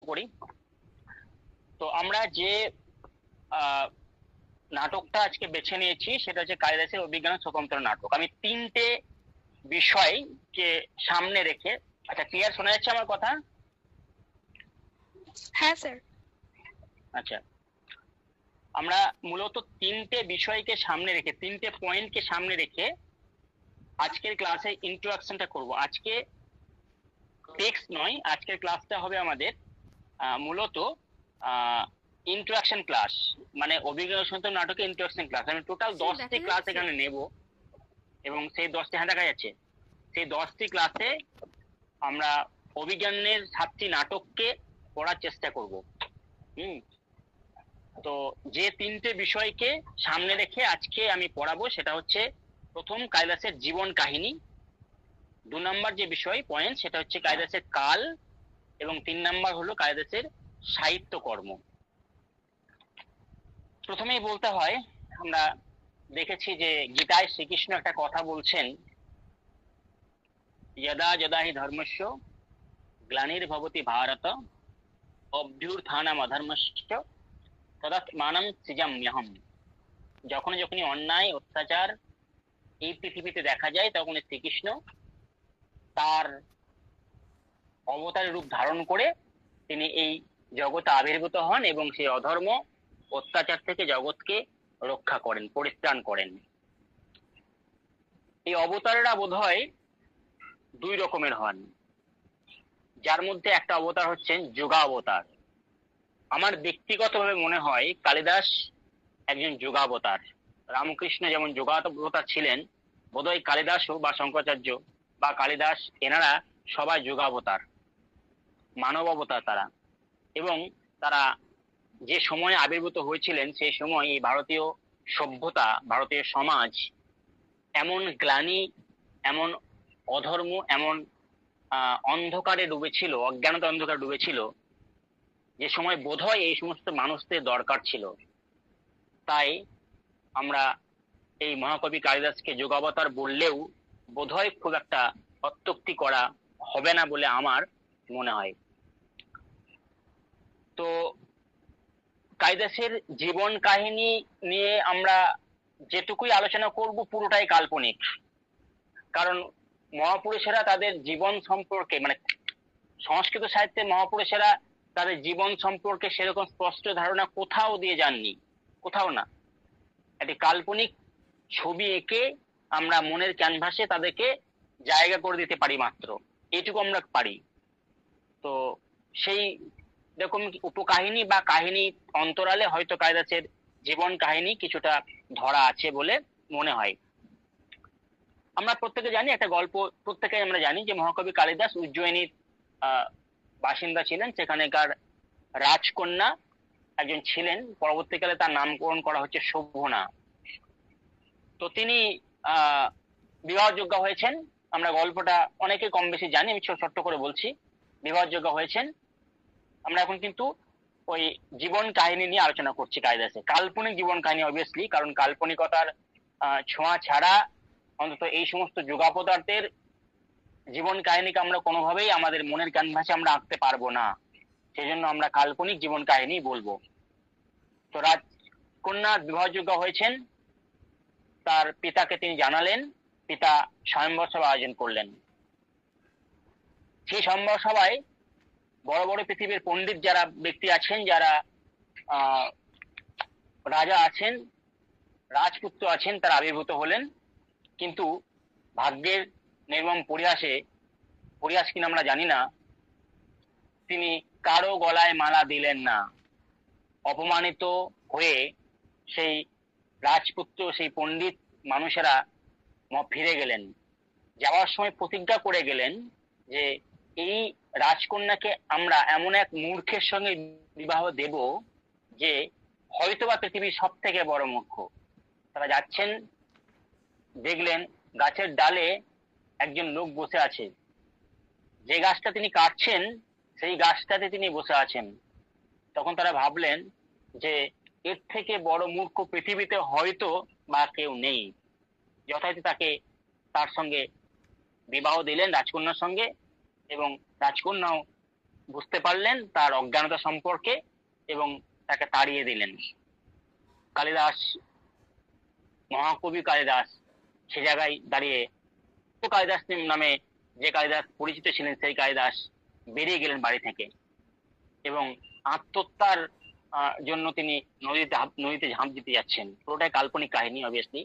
করি। তো আমরা যে নাটকটা আজকে বেছে নিয়েছি সেটা হচ্ছে কালিদাসের অভিজ্ঞান স্বতন্ত্র নাটক। আমি তিনটে বিষয়কে সামনে রেখে, আচ্ছা ক্লিয়ার শোনা যাচ্ছে আমার কথা? হ্যাঁ স্যার। আচ্ছা, আমরা মূলত তিনটে বিষয়কে সামনে রেখে, তিনটে পয়েন্টকে সামনে রেখে আজকের ক্লাসে ইন্ট্রোডাকশনটা করব। আজকে টেক্সট নয়, আজকের ক্লাসটা হবে আমাদের মূলত ইন্ট্রোডাকশন ক্লাস, মানে অভিজ্ঞান স্বতন্ত্র নাটকের ইন্ট্রোডাকশন ক্লাস। আমি টোটাল 10টি ক্লাস এখানে নেব এবং সেই 10টি, হ্যাঁ দেখা যাচ্ছে, সেই 10টি ক্লাসে আমরা অভিজ্ঞানের 7টি নাটককে পড়ার চেষ্টা করব। তো যে তিনটে বিষয়কে সামনে রেখে আজকে আমি পড়াবো সেটা হচ্ছে, প্রথম কালিদাসের জীবন কাহিনী, 2 নম্বর যে বিষয় পয়েন্ট সেটা হচ্ছে কালিদাসের কাল, এবং 3 নম্বর হলো কালিদাসের সাহিত্যকর্ম। প্রথমেই বলতে হয়, আমরা দেখেছি যে গীতায় শ্রীকৃষ্ণ একটা কথা বলছেন, যদা যদা হি ধর্মস্য গ্লানির্ভবতি ভারত অভ্যুত্থানম অধর্মস্য তদাত্মানং সৃজাম্যহম। যখনই যখনই অন্যায় অত্যাচার এই পৃথিবীতে দেখা যায় তখন শ্রীকৃষ্ণ তার অবতারের রূপ ধারণ করে তিনি এই জগতে আবির্ভূত হন এবং সেই অধর্ম অত্যাচার থেকে জগৎকে রক্ষা করেন, পরিত্রাণ করেন। এই অবতারেরা বোধহয় 2 রকমের হন, যার মধ্যে একটা অবতার হচ্ছেন যোগাবতার। আমার ব্যক্তিগতভাবে মনে হয় কালিদাস একজন যোগাবতার। রামকৃষ্ণ যেমন যোগাবতার ছিলেন, বোধহয় কালিদাসও বা শঙ্করাচার্য বা কালিদাস এনারা সবাই যোগাবতার, মানব অবতার তারা। এবং তারা যে সময়ে আবির্ভূত হয়েছিলেন সেই সময় এই ভারতীয় সভ্যতা, ভারতীয় সমাজ এমন গ্লানি, এমন অধর্ম, এমন অন্ধকারে ডুবেছিল, অজ্ঞানতা অন্ধকারে ডুবেছিল, যে সময় বোধহয় এই সমস্ত মানুষদের দরকার ছিল। তাই আমরা এই মহাকবি কালিদাসকে যোগাবতার বললেও বোধহয় খুব একটা অত্যুক্তি করা হবে না বলে আমার মনে হয়। তো কালিদাসের জীবন কাহিনী নিয়ে আমরা যেটুকুই আলোচনা করব পুরোটাই কাল্পনিক, কারণ মহাপুরুষেরা তাদের জীবন সম্পর্কে, মানে সংস্কৃত সাহিত্যে মহাপুরুষেরা তাদের জীবন সম্পর্কে সেরকম স্পষ্ট ধারণা কোথাও দিয়ে যাননি, কোথাও না। একটি কাল্পনিক ছবি এঁকে আমরা মনের ক্যানভাসে তাদেরকে জায়গা করে দিতে পারি, মাত্র এইটুকু আমরা পারি। তো সেই এরকম উপকাহিনী বা কাহিনী অন্তরালে হয়তো কালিদাসের জীবন কাহিনী কিছুটা ধরা আছে বলে মনে হয়। আমরা প্রত্যেকে জানি একটা গল্প, প্রত্যেকে আমরা জানি যে মহাকবি কালিদাস উজ্জয়িনীর বাসিন্দা ছিলেন, সেখানেকার রাজকন্যা একজন ছিলেন, পরবর্তীকালে তার নামকরণ করা হচ্ছে শোভনা। তো তিনি বিবাহযোগ্য হয়েছেন। আমরা গল্পটা অনেকে কম বেশি জানি, আমি ছোট্ট করে বলছি। বিবাহযোগ্য হয়েছেন। আমরা এখন কিন্তু ওই জীবন কাহিনী নিয়ে আলোচনা করছি কালিদাসে, কাল্পনিক জীবন কাহিনী অবভিয়াসলি, কারণ কাল্পনিকতার ছোঁয়া ছাড়া অন্তত এই সমস্ত যোগাবতারদের জীবন কাহিনীকে আমরা কোনোভাবেই আমাদের মনের ক্যানভাসে আমরা আঁকতে পারবো না, সেজন্য আমরা কাল্পনিক জীবন কাহিনী বলবো। তো রাজকন্যা বিবাহযোগ্য হয়েছেন, তার পিতাকে তিনি জানালেন, পিতা স্বয়ম্বর সভা আয়োজন করলেন। সেই স্বয়ম্বর সভায় বড় বড় পৃথিবীর পণ্ডিত যারা ব্যক্তি আছেন, যারা রাজা আছেন, রাজপুত্র আছেন, তারা আবির্ভূত হলেন। কিন্তু ভাগ্যের নির্মম পরিহাসে, পরিহাস কিনা আমরা জানি না, তিনি কারো গলায় মালা দিলেন না। অপমানিত হয়ে সেই রাজপুত্র, সেই পণ্ডিত মানুষেরা ফিরে গেলেন। যাওয়ার সময় প্রতিজ্ঞা করে গেলেন যে এই রাজকন্যাকে আমরা এমন এক মূর্খের সঙ্গে বিবাহ দেব যে হয়তোবা পৃথিবীর সব থেকে বড় মূর্খ। তারা যাচ্ছেন, দেখলেন গাছের ডালে একজন লোক বসে আছে, যে গাছটা তিনি কাটছেন সেই গাছটাতে তিনি বসে আছেন। তখন তারা ভাবলেন যে এর থেকে বড় মূর্খ পৃথিবীতে হয়তো বা কেউ নেই। যথারীতি তাকে তার সঙ্গে বিবাহ দিলেন, রাজকন্যার সঙ্গে, এবং রাজকন্যাও বুঝতে পারলেন তার অজ্ঞানতা সম্পর্কে এবং তাকে তাড়িয়ে দিলেন। কালিদাস, মহাকবি কালিদাস সে জায়গায় দাঁড়িয়ে কালিদাস নামে যে কালিদাস পরিচিত ছিলেন সেই কালিদাস বেরিয়ে গেলেন বাড়ি থেকে এবং আত্মহত্যার জন্য তিনি নদীতে ঝাঁপ দিতে যাচ্ছেন। পুরোটাই কাল্পনিক কাহিনী অবভিয়াসলি।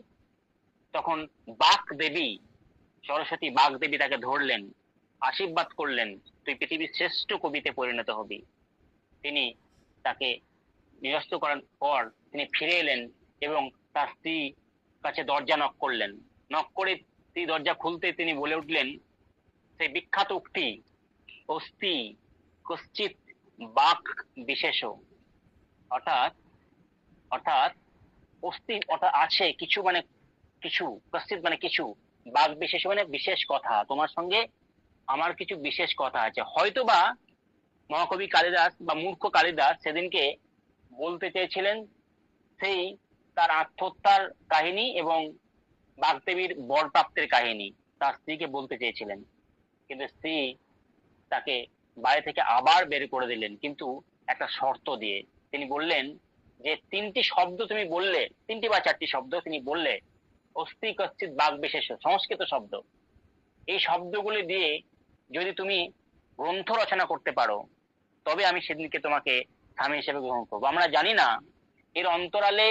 তখন বাক দেবী, সরস্বতী বাক দেবী তাকে ধরলেন, আশীর্বাদ করলেন, তুই পৃথিবীর শ্রেষ্ঠ কবিতে পরিণত হবি। তিনি তাকে নিরস্ত করার পর তিনি ফিরে এলেন এবং তার স্ত্রী কাছে দরজা নক করলেন। নক করে স্ত্রী দরজা খুলতে তিনি বলে উঠলেন সেই বিখ্যাত উক্তি, অস্তি কশ্চিৎ বাক বিশেষ। অর্থাৎ অর্থাৎ অস্তি অর্থাৎ আছে কিছু, মানে কিছু, কশ্চিৎ মানে কিছু, বাক বিশেষ মানে বিশেষ কথা, তোমার সঙ্গে আমার কিছু বিশেষ কথা আছে। হয়তোবা মহাকবি কালিদাস বা মূর্খ কালিদাস সেদিনকে বলতে চেয়েছিলেন সেই তার আত্মহত্যার কাহিনী এবং বাগদেবীর বর প্রাপ্তের কাহিনী তার স্ত্রীকে বলতে চেয়েছিলেন, কিন্তু স্ত্রী তাকে বাড়ি থেকে আবার বের করে দিলেন, কিন্তু একটা শর্ত দিয়ে। তিনি বললেন যে তিনটি শব্দ তুমি বললে, তিনটি বা চারটি শব্দ তিনি বললে, অস্তি কশ্চিৎ বাক বিশেষ, সংস্কৃত শব্দ, এই শব্দগুলি দিয়ে যদি তুমি গ্রন্থ রচনা করতে পারো তবে আমি সেদিনকে তোমাকে স্বামী হিসেবে গ্রহণ করবো। আমরা জানি না এর অন্তরালে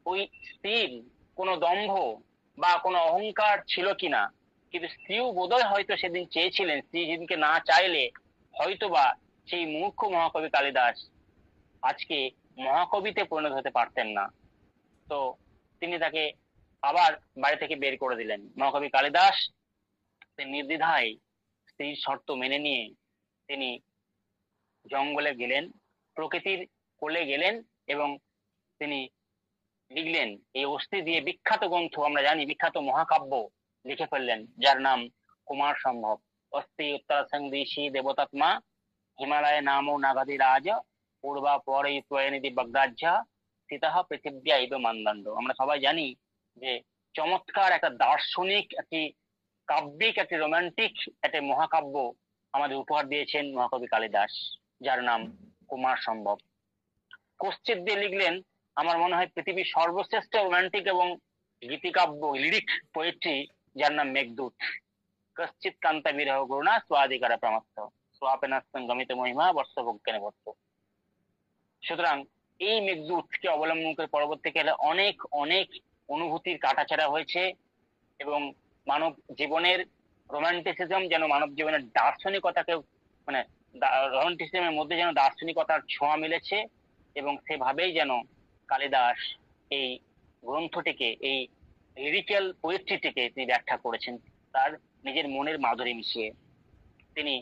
ওই স্ত্রীর কোনো দম্ভ বা কোনো অহংকার ছিল কিনা, কিন্তু স্ত্রীও বোধহয় হয়তো সেদিন চেয়েছিলেন, স্ত্রী যেদিনকে না চাইলে হয়তোবা সেই মূর্খ মহাকবি কালিদাস আজকে মহাকবিতে পরিণত হতে পারতেন না। তো তিনি তাকে আবার বাড়ি থেকে বের করে দিলেন। মহাকবি কালিদাস নির্দ্বিধায় স্ত্রীর শর্ত মেনে নিয়ে তিনি জঙ্গলে গেলেন, প্রকৃতির কোলে গেলেন এবং তিনি লিখলেন এই অস্থি দিয়ে বিখ্যাত গ্রন্থ, আমরা জানি বিখ্যাত মহাকাব্য লিখে ফেললেন, যার নাম কুমার সম্ভব। অস্থি উত্তরাসংদিশি দেবতাত্মা হিমালয় নাম নাগাদি রাজ পূর্বা পরে ত্বয়নিধি বগ্রাজ্য সীতাহ পৃথিব্যা ইব মানদণ্ড। আমরা সবাই জানি যে চমৎকার একটা দার্শনিক, একটি কাব্যিক, একটি রোমান্টিক একটা মহাকাব্য আমাদের উপহার দিয়েছেন মহাকবি কালিদাস, যার নাম কুমার সম্ভব। কশ্চিৎ দিয়ে লিখলেন আমার মনে হয় পৃথিবীর সর্বশ্রেষ্ঠ রোমান্টিক এবং গীতিকাব্য, লিরিক পোয়েট্রি, যার নাম মেঘদূত। কশ্চিৎ কান্তা বিরহ করুণা স্বাধিকার প্রমাত্ত স্বাপেনাস্তং গমিত মহিমা বর্ষভজ্ঞানে ভর্ত। সুতরাং এই মেঘদূতকে অবলম্বন করে পরবর্তীকালে অনেক অনেক অনুভূতির কাটাছেঁড়া হয়েছে এবং মানব জীবনের রোমান্টিসিজম যেন মানব জীবনের দার্শনিকতাকে, মানে রোমান্টিসিজমের মধ্যে যেন দার্শনিকতার ছোঁয়া মিলেছে এবং সেভাবেই যেন কালিদাস এই গ্রন্থটিকে, এই লিরিক্যাল পোয়েট্রিটিকে তিনি ব্যাখ্যা করেছেন তার নিজের মনের মাধুরী মিশিয়ে। তিনি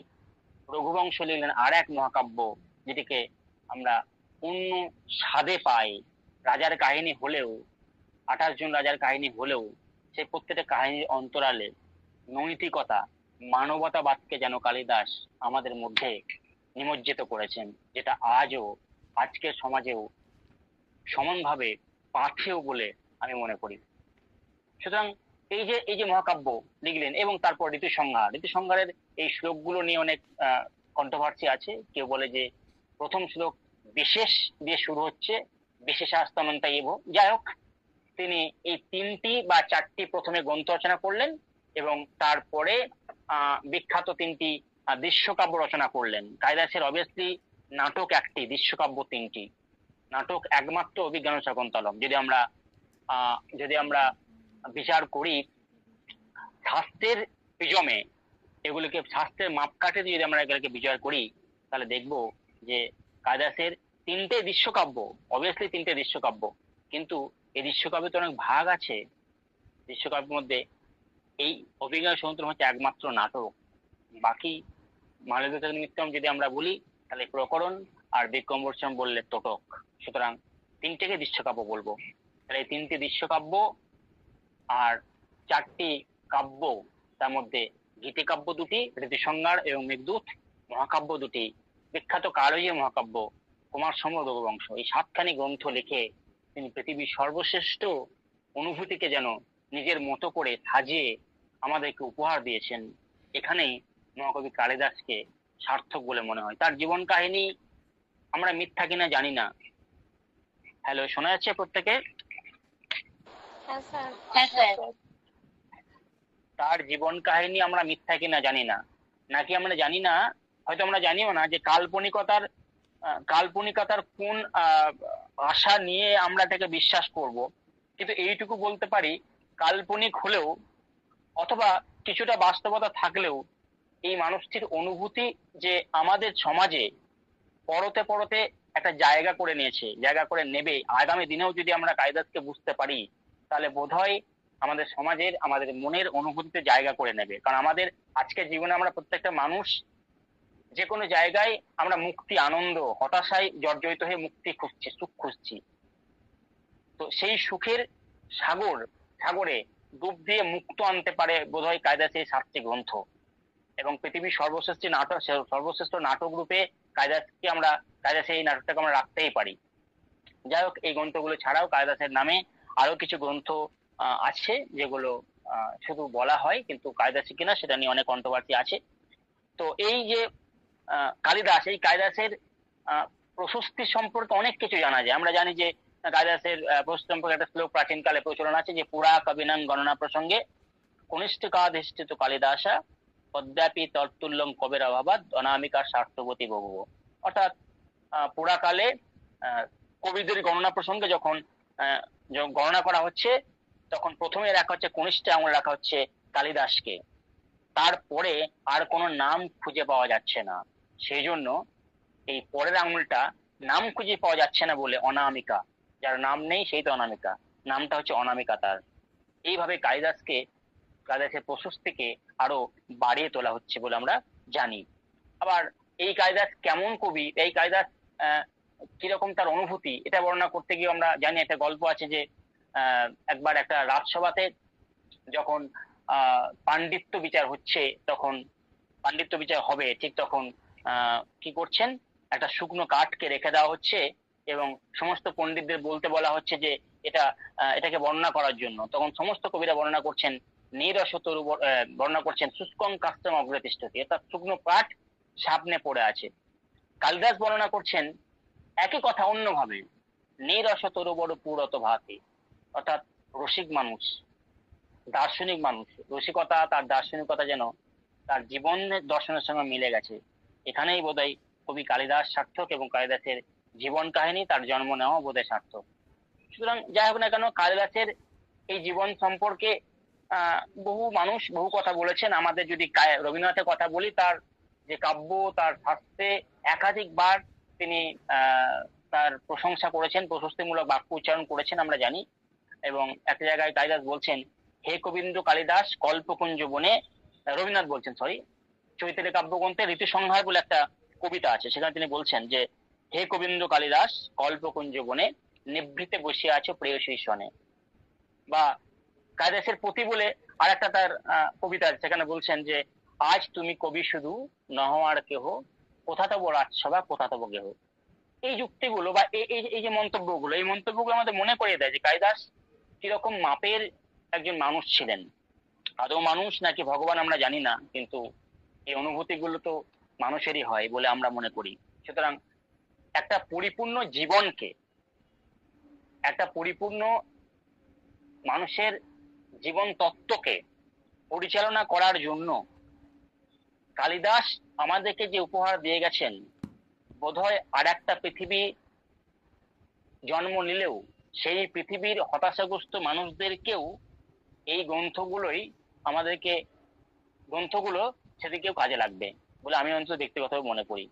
রঘুবংশ লিখলেন আর এক মহাকাব্য, যেটিকে আমরা অন্য স্বাদে পাই। রাজার কাহিনী হলেও, 28 জন রাজার কাহিনী হলেও সেই প্রত্যেকটা কাহিনীর অন্তরালে নৈতিকতা, মানবতাবাদকে যেন কালিদাস আমাদের মধ্যে নিমজ্জিত করেছেন, যেটা আজও আজকের সমাজেও সমানভাবে পাথেয় বলে আমি মনে করি। সুতরাং এই যে মহাকাব্য লিখলেন এবং তারপর ঋতুসংহারের এই শ্লোকগুলো নিয়ে অনেক কন্ট্রোভার্সি আছে। কেউ বলে যে প্রথম শ্লোক বিশেষ দিয়ে শুরু হচ্ছে, বিশেষাস্তমন্তা ইব। যাই হোক, তিনি এই তিনটি বা চারটি প্রথমে গ্রন্থ রচনা করলেন এবং তারপরে বিখ্যাত তিনটি দৃশ্যকাব্য রচনা করলেন। কালিদাসের অবভিয়াসলি নাটক একটি, দৃশ্যকাব্য তিনটি। নাটক একমাত্র অভিজ্ঞান শকুন্তলম। যদি আমরা বিচার করি শাস্ত্রের প্রিজমে, এগুলিকে শাস্ত্রের মাপকাঠি যদি আমরা এগুলোকে বিচার করি, তাহলে দেখব যে কালিদাসের তিনটে দৃশ্যকাব্য, অবভিয়াসলি তিনটে দৃশ্যকাব্য, কিন্তু এই দৃশ্যকাব্যে তো অনেক ভাগ আছে। দৃশ্যকাব্যের মধ্যে এই অভিজ্ঞান শকুন্তলম হচ্ছে একমাত্র নাটক। বাকি মালবিকা নিমিত্তম যদি আমরা বলি তাহলে প্রকরণ, আর বিক্রমবর্ষম বললে তোটক। সুতরাং তিনটেকে দৃশ্যকাব্য বলবো। তাহলে এই তিনটি দৃশ্যকাব্য আর চারটি কাব্য, তার মধ্যে গীতিকাব্য দুটি, ঋতুসংহার এবং মেঘদূত, মহাকাব্য দুটি, বিখ্যাত কালজয়ী মহাকাব্য কুমার সম্ভব রঘুবংশ, এই 7খানি গ্রন্থ লিখে তিনি পৃথিবীর সর্বশ্রেষ্ঠ অনুভূতিকে যেন নিজের মতো করে সাজিয়ে আমাদেরকে উপহার দিয়েছেন। এখানেই মহাকবি কালিদাসকে সার্থক বলে মনে হয়। তার জীবন কাহিনী আমরা মিথ্যা কিনা জানি না। হ্যালো, শোনা যাচ্ছে প্রত্যেকে? হ্যাঁ স্যার। হ্যাঁ স্যার। তার জীবন কাহিনী আমরা মিথ্যা কিনা জানি না, নাকি আমরা জানি না, হয়তো আমরা জানিও না যে কাল্পনিকতার কোন আশা নিয়ে আমরা এটাকে বিশ্বাস করব। কিন্তু এইটুকু বলতে পারি, কাল্পনিক হলেও অথবা কিছুটা বাস্তবতা থাকলেও এই মানুষটির অনুভূতি যে আমাদের সমাজে পরতে পরতে একটা জায়গা করে নিয়েছে, জায়গা করে নেবে, আগামী দিনেও যদি আমরা কালিদাসকে বুঝতে পারি, তাহলে বোধহয় আমাদের সমাজের, আমাদের মনের অনুভূতিতে জায়গা করে নেবে। কারণ আমাদের আজকের জীবনে আমরা প্রত্যেকটা মানুষ যে কোনো জায়গায় আমরা মুক্তি, আনন্দ, হতাশায় জর্জরিত হয়ে মুক্তি খুঁজছি, সুখ খুঁজছি। তো সেই সুখের সাগরে ডুব দিয়ে মুক্ত আনতে পারে বোধহয় কালিদাসের এই 7টি গ্রন্থ। এবং পৃথিবীর সর্বশ্রেষ্ঠ নাটক রূপে কালিদাসের এই নাটকটাকে আমরা রাখতেই পারি। যাই হোক, এই গ্রন্থগুলো ছাড়াও কালিদাসের নামে আরো কিছু গ্রন্থ আছে, যেগুলো শুধু বলা হয়, কিন্তু কালিদাসী কিনা সেটা নিয়ে অনেক কন্ট্রোভার্সি আছে। তো এই যে কালিদাসের প্রশস্তি সম্পর্কে অনেক কিছু জানা যায়। আমরা জানি যে কালিদাসের প্রশস্তি সম্পর্কে একটা শ্লোক প্রাচীনকালে প্রচলন আছে যে পুরা কবিনাং গণনা প্রসঙ্গে কনিষ্ঠিকাধিষ্ঠিত কালিদাসা অদ্যাপি তৎতুল্যম কবের অভাবাদ অনামিকার স্বার্থবতী বহু। অর্থাৎ পুরাকালে কবিদের গণনা প্রসঙ্গে যখন গণনা করা হচ্ছে, তখন প্রথমে রাখা হচ্ছে কনিষ্ঠ আঙুল, রাখা হচ্ছে কালিদাসকে, তারপরে আর কোনো নাম খুঁজে পাওয়া যাচ্ছে না। সেই জন্য এই পরের আঙুলটা নাম খুঁজে পাওয়া যাচ্ছে না বলে অনামিকা, যার নাম নেই সেই তো অনামিকা, নামটা হচ্ছে অনামিকা তার। এইভাবে কালিদাসের প্রশস্তিকে আরো বাড়িয়ে তোলা হচ্ছে বলে আমরা জানি। আবার এই কালিদাস কেমন কবি, এই কালিদাস কিরকম তার অনুভূতি, এটা বর্ণনা করতে গিয়ে আমরা জানি একটা গল্প আছে যে একবার একটা রাজসভাতে যখন পাণ্ডিত্য বিচার হচ্ছে, তখন পাণ্ডিত্য বিচার হবে ঠিক তখন কি করছেন, একটা শুকনো কাঠকে রেখে দেওয়া হচ্ছে এবং সমস্ত পণ্ডিতদের বলতে বলা হচ্ছে যে এটাকে বর্ণনা করার জন্য। তখন সমস্ত কবিরা বর্ণনা করছেন নিরসতরু, বর্ণনা করছেন শুষ্কং কাষ্ঠম অগ্রতিষ্ঠতি, অর্থাৎ শুকনো কাঠ সামনে পড়ে আছে। কালিদাস বর্ণনা করছেন একই কথা অন্যভাবে, নিরসতরু বড় পুরত ভাতি, অর্থাৎ রসিক মানুষ, দার্শনিক মানুষ, রসিকতা তার দার্শনিকতা যেন তার জীবন দর্শনের সঙ্গে মিলে গেছে। এখানেই বোধহয় কবি কালিদাস সার্থক এবং কালিদাসের জীবন কাহিনী, তার জন্ম নেওয়া বোধহয় সার্থক। সুতরাং যাই হোক না কেন, কালিদাসের এই জীবন সম্পর্কে বহু মানুষ বহু কথা বলেছেন। আমাদের যদি রবীন্দ্রনাথের কথা বলি, তার যে কাব্য, তার শাস্ত্রে একাধিকবার তিনি তার প্রশংসা করেছেন, প্রশস্তিমূলক বাক্য উচ্চারণ করেছেন আমরা জানি। এবং এক জায়গায় কালিদাস বলছেন, হে কবীন্দ্র কালিদাস কল্পকুঞ্জ বনে, রবীন্দ্রনাথ বলছেন, চৈতালি কাব্যগ্রন্থে ঋতু সংহার বলে একটা কবিতা আছে, সেখানে তিনি বলছেন যে হে কবীন্দ্র কালিদাস কল্পকুঞ্জ বনে নিভৃতে বসিয়া আছো প্রেয়সী সনে। বা কালিদাসের প্রতি বলে আর একটা তার কবিতা আছে, সেখানে বলছেন যে আজ তুমি কবি শুধু নহ আর কেহ, কোথা তব রাজসভা কোথা তব গেহ। এই যুক্তিগুলো বা এই যে মন্তব্যগুলো, এই মন্তব্যগুলো আমাদের মনে করিয়ে দেয় যে কালিদাস কিরকম মাপের একজন মানুষ ছিলেন। আদৌ মানুষ নাকি ভগবান আমরা জানি না, কিন্তু এই অনুভূতিগুলো তো মানুষেরই হয় বলে আমরা মনে করি। সুতরাং একটা পরিপূর্ণ জীবনকে, একটা পরিপূর্ণ মানুষের জীবন তত্ত্বকে পরিচালনা করার জন্য কালিদাস আমাদেরকে যে উপহার দিয়ে গেছেন, বোধহয় আর একটা পৃথিবী জন্ম নিলেও সেই পৃথিবীর হতাশাগ্রস্ত মানুষদেরকেও এই গ্রন্থগুলো সেদিকেও কাজে লাগবে বলে আমি অন্তত ব্যক্তিগতভাবে মনে করি।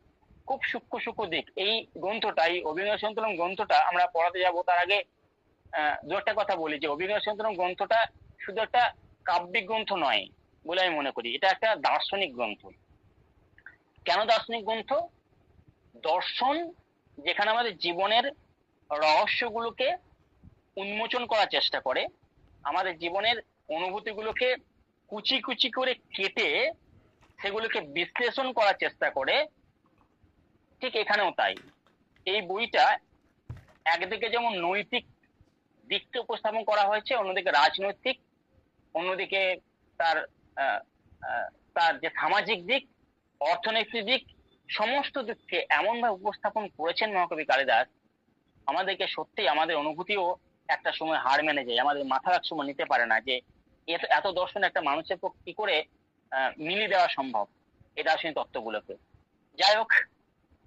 খুব সূক্ষ্ম দিক এই গ্রন্থটা, এই অভিনয় সন্তরম গ্রন্থটা আমরা পড়াতে যাব তার আগে দু একটা কথা বলি যে অভিনয় সন্তরম গ্রন্থটা শুধু একটা কাব্যিক গ্রন্থ নয় বলে আমি মনে করি, এটা একটা দার্শনিক গ্রন্থ। কেন দার্শনিক গ্রন্থ? দর্শন যেখানে আমাদের জীবনের রহস্যগুলোকে উন্মোচন করার চেষ্টা করে, আমাদের জীবনের অনুভূতিগুলোকে কুচি কুচি করে কেটে সেগুলোকে বিশ্লেষণ করার চেষ্টা করে, ঠিক এখানেও তাই। এই বইটা একদিকে যেমন নৈতিক দিককে উপস্থাপন করা হয়েছে, অন্যদিকে রাজনৈতিক, অন্যদিকে তার তার যে সামাজিক দিক, অর্থনৈতিক দিক সমস্ত দিককে এমন ভাবে উপস্থাপন করেছেন মহাকবি কালিদাস, আমাদেরকে সত্যি আমাদের অনুভূতিও একটা সময় হার মেনে যায়, আমাদের মাথা এক সময় নিতে পারে না যে এত এত দর্শন একটা মানুষের পক্ষে কি করে মিলিয়ে দেওয়া সম্ভব এই দার্শনিক তত্ত্বগুলোকে। যাই হোক,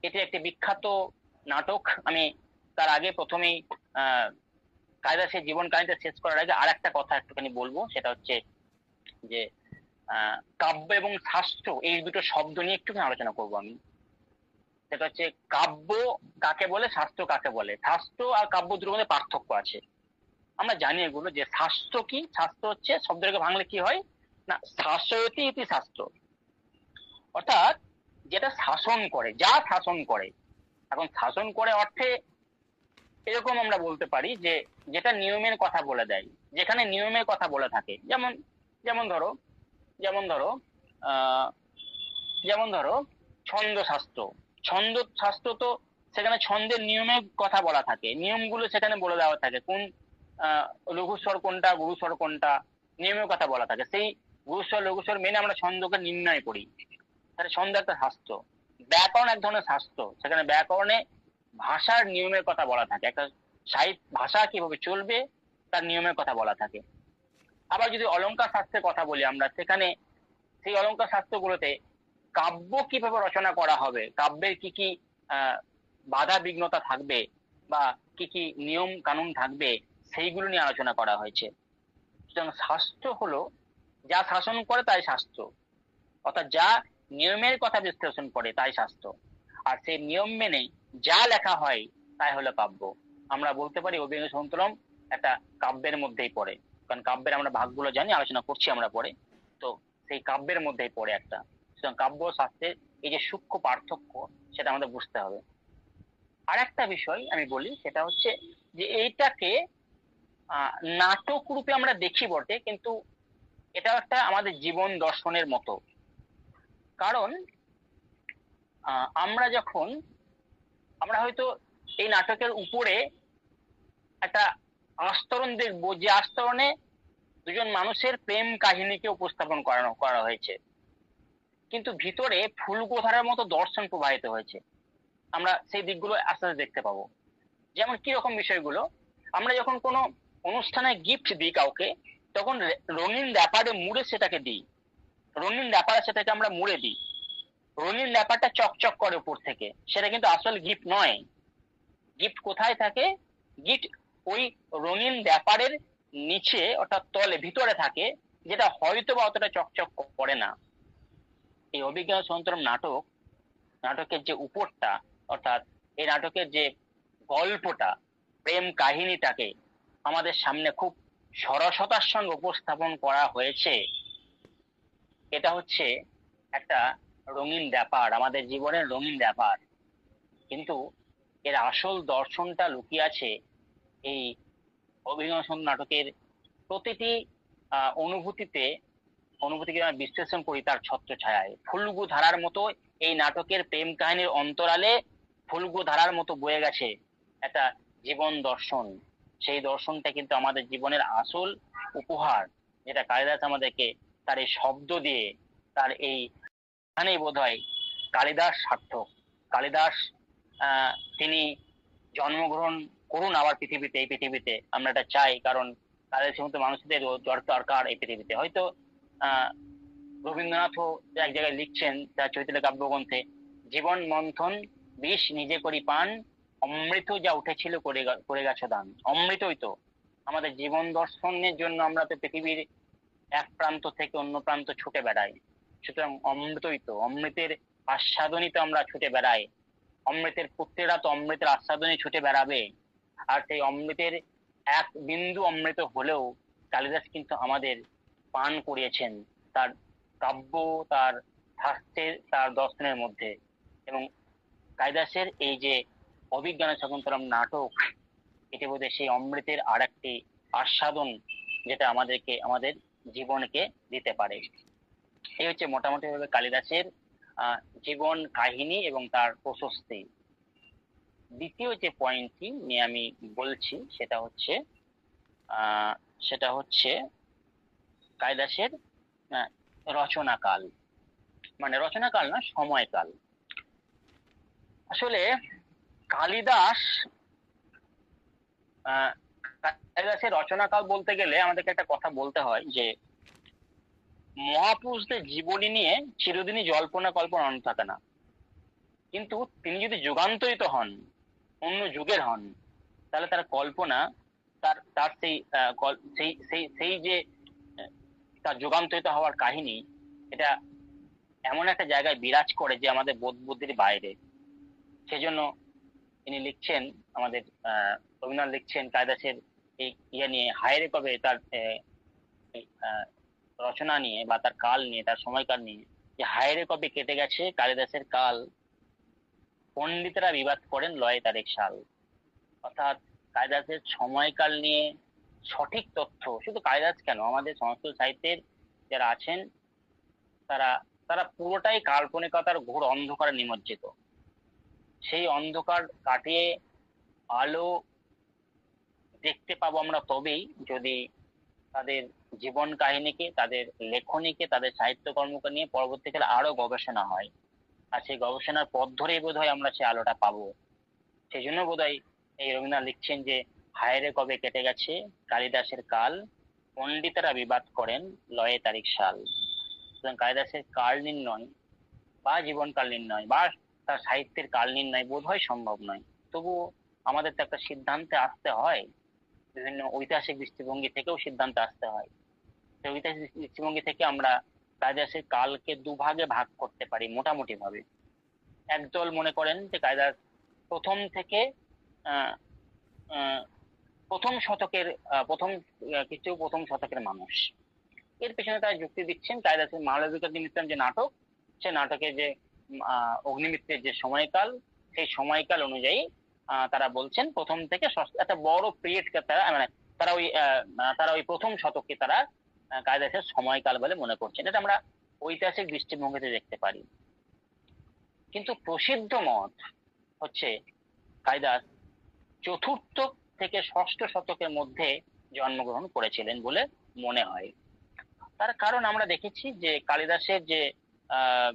এটি একটি বিখ্যাত নাটক। আমি তার আগে প্রথমেই আহ কালিদাসের জীবন কাহিনীটা শেষ করার আগে আর একটা কথা একটুখানি বলবো, সেটা হচ্ছে যে কাব্য এবং শাস্ত্র এই দুটো শব্দ নিয়ে একটুখানি আলোচনা করবো আমি। সেটা হচ্ছে কাব্য কাকে বলে, শাস্ত্র কাকে বলে। শাস্ত্র আর কাব্য দুটোর মধ্যে পার্থক্য আছে। আমরা জানি এগুলো, যে শাস্ত্র কি, শাস্ত্র হচ্ছে শব্দটাকে ভাঙলে কি হয় না, শাসয়তি ইতি শাস্ত্র, অর্থাৎ যেটা শাসন করে, যা শাসন করে। এখন শাসন করে অর্থে এরকম আমরা বলতে পারি যে যেটা নিয়মের কথা বলে দেয়, যেখানে নিয়মের কথা বলে থাকে। যেমন যেমন ধরো যেমন ধরো আহ যেমন ধরো ছন্দ শাস্ত্র। ছন্দ শাস্ত্র তো সেখানে ছন্দের নিয়মের কথা বলা থাকে, নিয়মগুলো সেখানে বলে দেওয়া থাকে, কোন লঘুস্বর কোনটা, গুরুস্বর কোনটা, নিয়মের কথা বলা থাকে। সেই গুরুস্বর লঘুস্বর মেনে আমরা ছন্দকে নির্ণয় করি। তাহলে ছন্দ একটা শাস্ত্র। ব্যাকরণ এক ধরনের শাস্ত্র, সেখানে ব্যাকরণে ভাষার নিয়মের কথা বলা থাকে, একটা সাহিত্য ভাষা কিভাবে চলবে তার নিয়মের কথা বলা থাকে। আবার যদি অলংকার শাস্ত্রের কথা বলি আমরা, সেখানে সেই অলংকার শাস্ত্রগুলোতে কাব্য কিভাবে রচনা করা হবে, কাব্যের কি কি আহ বাধা বিঘ্নতা থাকবে বা কি কি নিয়ম কানুন থাকবে, সেইগুলো নিয়ে আলোচনা করা হয়েছে। সুতরাং শাস্ত্র হলো যা শাসন করে তাই শাস্ত্র, অর্থাৎ যা নিয়মের কথা বিশ্লেষণ করে তাই শাস্ত্র। আর সেই নিয়ম মেনে যা লেখা হয় তাই হলো কাব্য। আমরা বলতে পারি অভিজ্ঞ সন্তরম একটা কাব্যের মধ্যেই পড়ে, কারণ কাব্যের আমরা ভাগগুলো জানি, আলোচনা করছি আমরা পরে। তো সেই কাব্যের মধ্যেই পড়ে একটা। সুতরাং কাব্য ও শাস্ত্রের এই যে সূক্ষ্ম পার্থক্য, সেটা আমাদের বুঝতে হবে। আর একটা বিষয় আমি বলি, সেটা হচ্ছে যে এইটাকে নাটক রূপে আমরা দেখি বটে, কিন্তু এটা একটা আমাদের জীবন দর্শনের মতো। কারণ আমরা হয়তো এই নাটকের উপরে একটা আস্তরণ দেখবো, যে আস্তরণে দুজন মানুষের প্রেম কাহিনীকে উপস্থাপন করা হয়েছে, কিন্তু ভিতরে ফুলগোধারার মতো দর্শন প্রবাহিত হয়েছে। আমরা সেই দিকগুলো আস্তে আস্তে দেখতে পাবো। যেমন কিরকম বিষয়গুলো, আমরা যখন কোনো অনুষ্ঠানে গিফট দিই কাউকে, তখন রঙিন র্যাপারে মুড়ে সেটাকে দিই, রঙিন র্যাপারে সেটাকে আমরা মুড়ে দিই। রঙিন র্যাপারটা চকচক করে উপর থেকে, সেটা কিন্তু আসল গিফট নয়। গিফট কোথায় থাকে? গিফট ওই রঙিন র্যাপারের নিচে, অর্থাৎ তলে ভিতরে থাকে, যেটা হয়তো বা অতটা চকচক করে না। এই অভিজ্ঞান সন্তরম নাটকের যে উপরটা, অর্থাৎ এই নাটকের যে গল্পটা, প্রেম কাহিনীটাকে আমাদের সামনে খুব সরসতার সঙ্গে উপস্থাপন করা হয়েছে। এটা হচ্ছে একটা রঙিন ব্যাপার, আমাদের জীবনের রঙিন ব্যাপার। কিন্তু এর আসল দর্শনটা লুকিয়ে আছে এই অভিনয় নাটকের প্রতিটি অনুভূতিকে আমরা বিশ্লেষণ করি তার ছত্রছায়ায়। ফুলগু ধারার মতো এই নাটকের প্রেম কাহিনীর অন্তরালে ফুলগু ধারার মতো বয়ে গেছে একটা জীবন দর্শন। সেই দর্শনটা কিন্তু আমাদের জীবনের আসল উপহার, যেটা কালিদাস আমাদেরকে তার এই শব্দ দিয়ে, তার এই এখানেই বোধ হয় কালিদাস সার্থক। কালিদাস তিনি জন্মগ্রহণ করুন আবার পৃথিবীতে, এই পৃথিবীতে আমরা এটা চাই, কারণ কালিদাসের মতো মানুষদের দরকার এই পৃথিবীতে। হয়তো আহ রবীন্দ্রনাথও এক জায়গায় লিখছেন তার চৈতালি কাব্যগ্রন্থে, জীবন মন্থন বিষ নিজে করি পান, অমৃত যা উঠেছিল করে গেছো দান। অমৃতই তো আমাদের জীবন দর্শনের জন্য, আমরা তো পৃথিবীর এক প্রান্ত থেকে অন্য প্রান্ত ছুটে বেড়াই। সুতরাং অমৃতই তো, অমৃতের আস্বাদনই তো আমরা ছুটে বেড়াই। অমৃতের পুত্রেরা তো অমৃতের আস্বাদনে ছুটে বেড়াবে। আর সেই অমৃতের এক বিন্দু অমৃত হলেও কালিদাস কিন্তু আমাদের পান করিয়েছেন তার কাব্য, তার শাস্ত্রের, তার দর্শনের মধ্যে। এবং কালিদাসের এই যে অভিজ্ঞান শকুন্তলম নাটক, এটি বোধহয় সেই অমৃতের আর একটি আস্বাদন, যেটা আমাদেরকে আমাদের জীবনকে দিতে পারে। এই হচ্ছে মোটামুটি ভাবে কালিদাসের জীবন কাহিনী এবং তার প্রশস্তি। দ্বিতীয় যে পয়েন্টটি নিয়ে আমি বলছি, সেটা হচ্ছে আহ সেটা হচ্ছে কালিদাসের রচনাকাল, মানে রচনাকাল না, সময়কাল। আসলে কালিদাস আহ কালিদাসের রচনাকাল বলতে গেলে আমাদেরকে একটা কথা বলতে হয় যে মহাপুরুষদের জীবনী নিয়ে চিরদিনই জল্পনা কল্পনা অন্ত থাকে না, কিন্তু তিনি যদি যুগান্তরিত হন, অন্য যুগের হন, তাহলে তার কল্পনা, তার তার সেই সেই সেই সেই যে আহ, তার যুগান্তরিত হওয়ার কাহিনী, এটা এমন একটা জায়গায় বিরাজ করে যে আমাদের বোধ বুদ্ধির বাইরে। সেজন্য তিনি লিখছেন, আমাদের রবীন্দ্রনাথ লিখছেন কালিদাসের এই ইয়ে নিয়ে, হায়রে কবে, তার এই, রচনা নিয়ে বা তার কাল নিয়ে, তার সময়কাল নিয়ে, যে হায়রে কবে কেটে গেছে কালিদাসের কাল, পণ্ডিতেরা বিবাদ করেন লয় তারিখ সাল। অর্থাৎ কালিদাসের সময়কাল নিয়ে সঠিক তথ্য, শুধু কালিদাস কেন, আমাদের সংস্কৃত সাহিত্যের যারা আছেন তারা তারা পুরোটাই কাল্পনিকতার ঘোর অন্ধকারে নিমজ্জিত। সেই অন্ধকার কাটিয়ে আলো দেখতে পাবো আমরা তবেই যদি তাদের জীবন কাহিনীকে, তাদের লেখনীকে, তাদের সাহিত্যকর্মকে নিয়ে পরবর্তীকালে আরো গবেষণা হয়। আর সেই গবেষণার পথ ধরেই বোধহয় আমরা সেই আলোটা পাবো। সেই জন্য বোধহয় এই রবীন্দ্রনাথ লিখছেন যে হায়রে কবে কেটে গেছে কালিদাসের কাল, পণ্ডিতেরা বিবাদ করেন লয়ে তারিখ সাল। সুতরাং কালিদাসের কাল নির্ণয় বা জীবনকাল নির্ণয় বা তার সাহিত্যের কাল নির্ণয় বোধহয় সম্ভব নয়। তবুও আমাদের তো একটা সিদ্ধান্তে আসতে হয়, বিভিন্ন ঐতিহাসিক দৃষ্টিভঙ্গি থেকেও সিদ্ধান্তে আসতে হয়। সেই ঐতিহাসিক দৃষ্টিভঙ্গি থেকে আমরা কালিদাসের কালকে দুভাগে ভাগ করতে পারি মোটামুটি ভাবে। একদল মনে করেন যে কালিদাস প্রথম থেকে আহ আহ, প্রথম শতকের প্রথম শতকের মানুষ। এর পেছনে তারা যুক্তি দিচ্ছেন কালিদাসের মালবিকা নিমিত্তম যে নাটক, সে নাটকের যে অগ্নিমিত্রের যে সময়কাল, সেই সময়কাল অনুযায়ী তারা বলছেন প্রথম থেকে একটা বড় পিরিয়ডকে তারা মানে তারা ওই প্রথম শতককে তারা কালিদাসের সময়কাল বলে মনে করছেন। এটা আমরা ঐতিহাসিক দৃষ্টিভঙ্গিতে দেখতে পারি। কিন্তু প্রসিদ্ধ মত হচ্ছে কালিদাস চতুর্থ থেকে ষষ্ঠ শতকের মধ্যে জন্মগ্রহণ করেছিলেন বলে মনে হয়। তার কারণ আমরা দেখেছি যে কালিদাসের যে আহ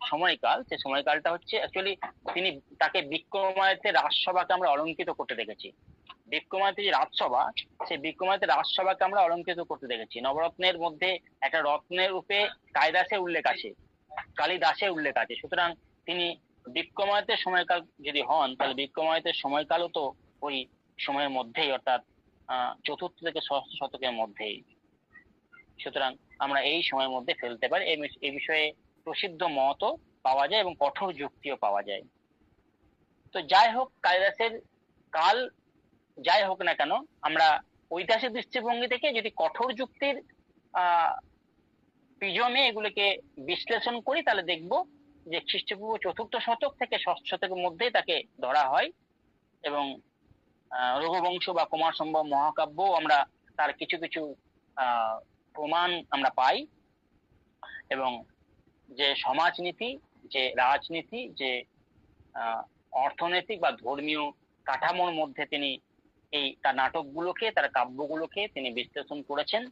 সময়কাল, সে সময়কালটা হচ্ছে অ্যাকচুয়ালি তিনি তাকে বিক্রমাদিত্যের রাজসভাকে আমরা অলঙ্কিত করতে দেখেছি। বিক্রমাদিত্যের যে রাজসভা, সেই বিক্রমাদিত্যের রাজসভাকে আমরা অলঙ্কিত করতে দেখেছি। নবরত্নের মধ্যে একটা রত্নের রূপে কালিদাসের উল্লেখ আছে, কালিদাসের উল্লেখ আছে। সুতরাং তিনি বিক্রমাদিত্যের সময়কাল যদি হন, তাহলে বিক্রমাদিত্যের সময়কালও তো ওই সময়ের মধ্যেই, অর্থাৎ চতুর্থ থেকে ষষ্ঠ শতকের মধ্যেই। সুতরাং আমরা এই সময়ের মধ্যে ফেলতে পারি। এই বিষয়ে প্রসিদ্ধ মতও পাওয়া যায় এবং কঠোর যুক্তিও পাওয়া যায়। তো যাই হোক, কালিদাসের কাল যাই হোক না কেন, আমরা ঐতিহাসিক দৃষ্টিভঙ্গি থেকে যদি কঠোর যুক্তির আহ প্রিজমে এগুলোকে বিশ্লেষণ করি, তাহলে দেখব যে খ্রিস্টপূর্ব চতুর্থ শতক থেকে ষষ্ঠ শতকের মধ্যেই তাকে ধরা হয়। এবং রঘুবংশ বা কুমার সম্ভব মহাকাব্য আমরা তার কিছু কিছু প্রমাণ আমরা পাই। এবং যে সমাজনীতি, যে রাজনীতি, যে অর্থনৈতিক বা ধর্মীয় কাঠামোর মধ্যে তিনি এই তার নাটকগুলোকে, তার কাব্যগুলোকে তিনি বিশ্লেষণ করেছেন,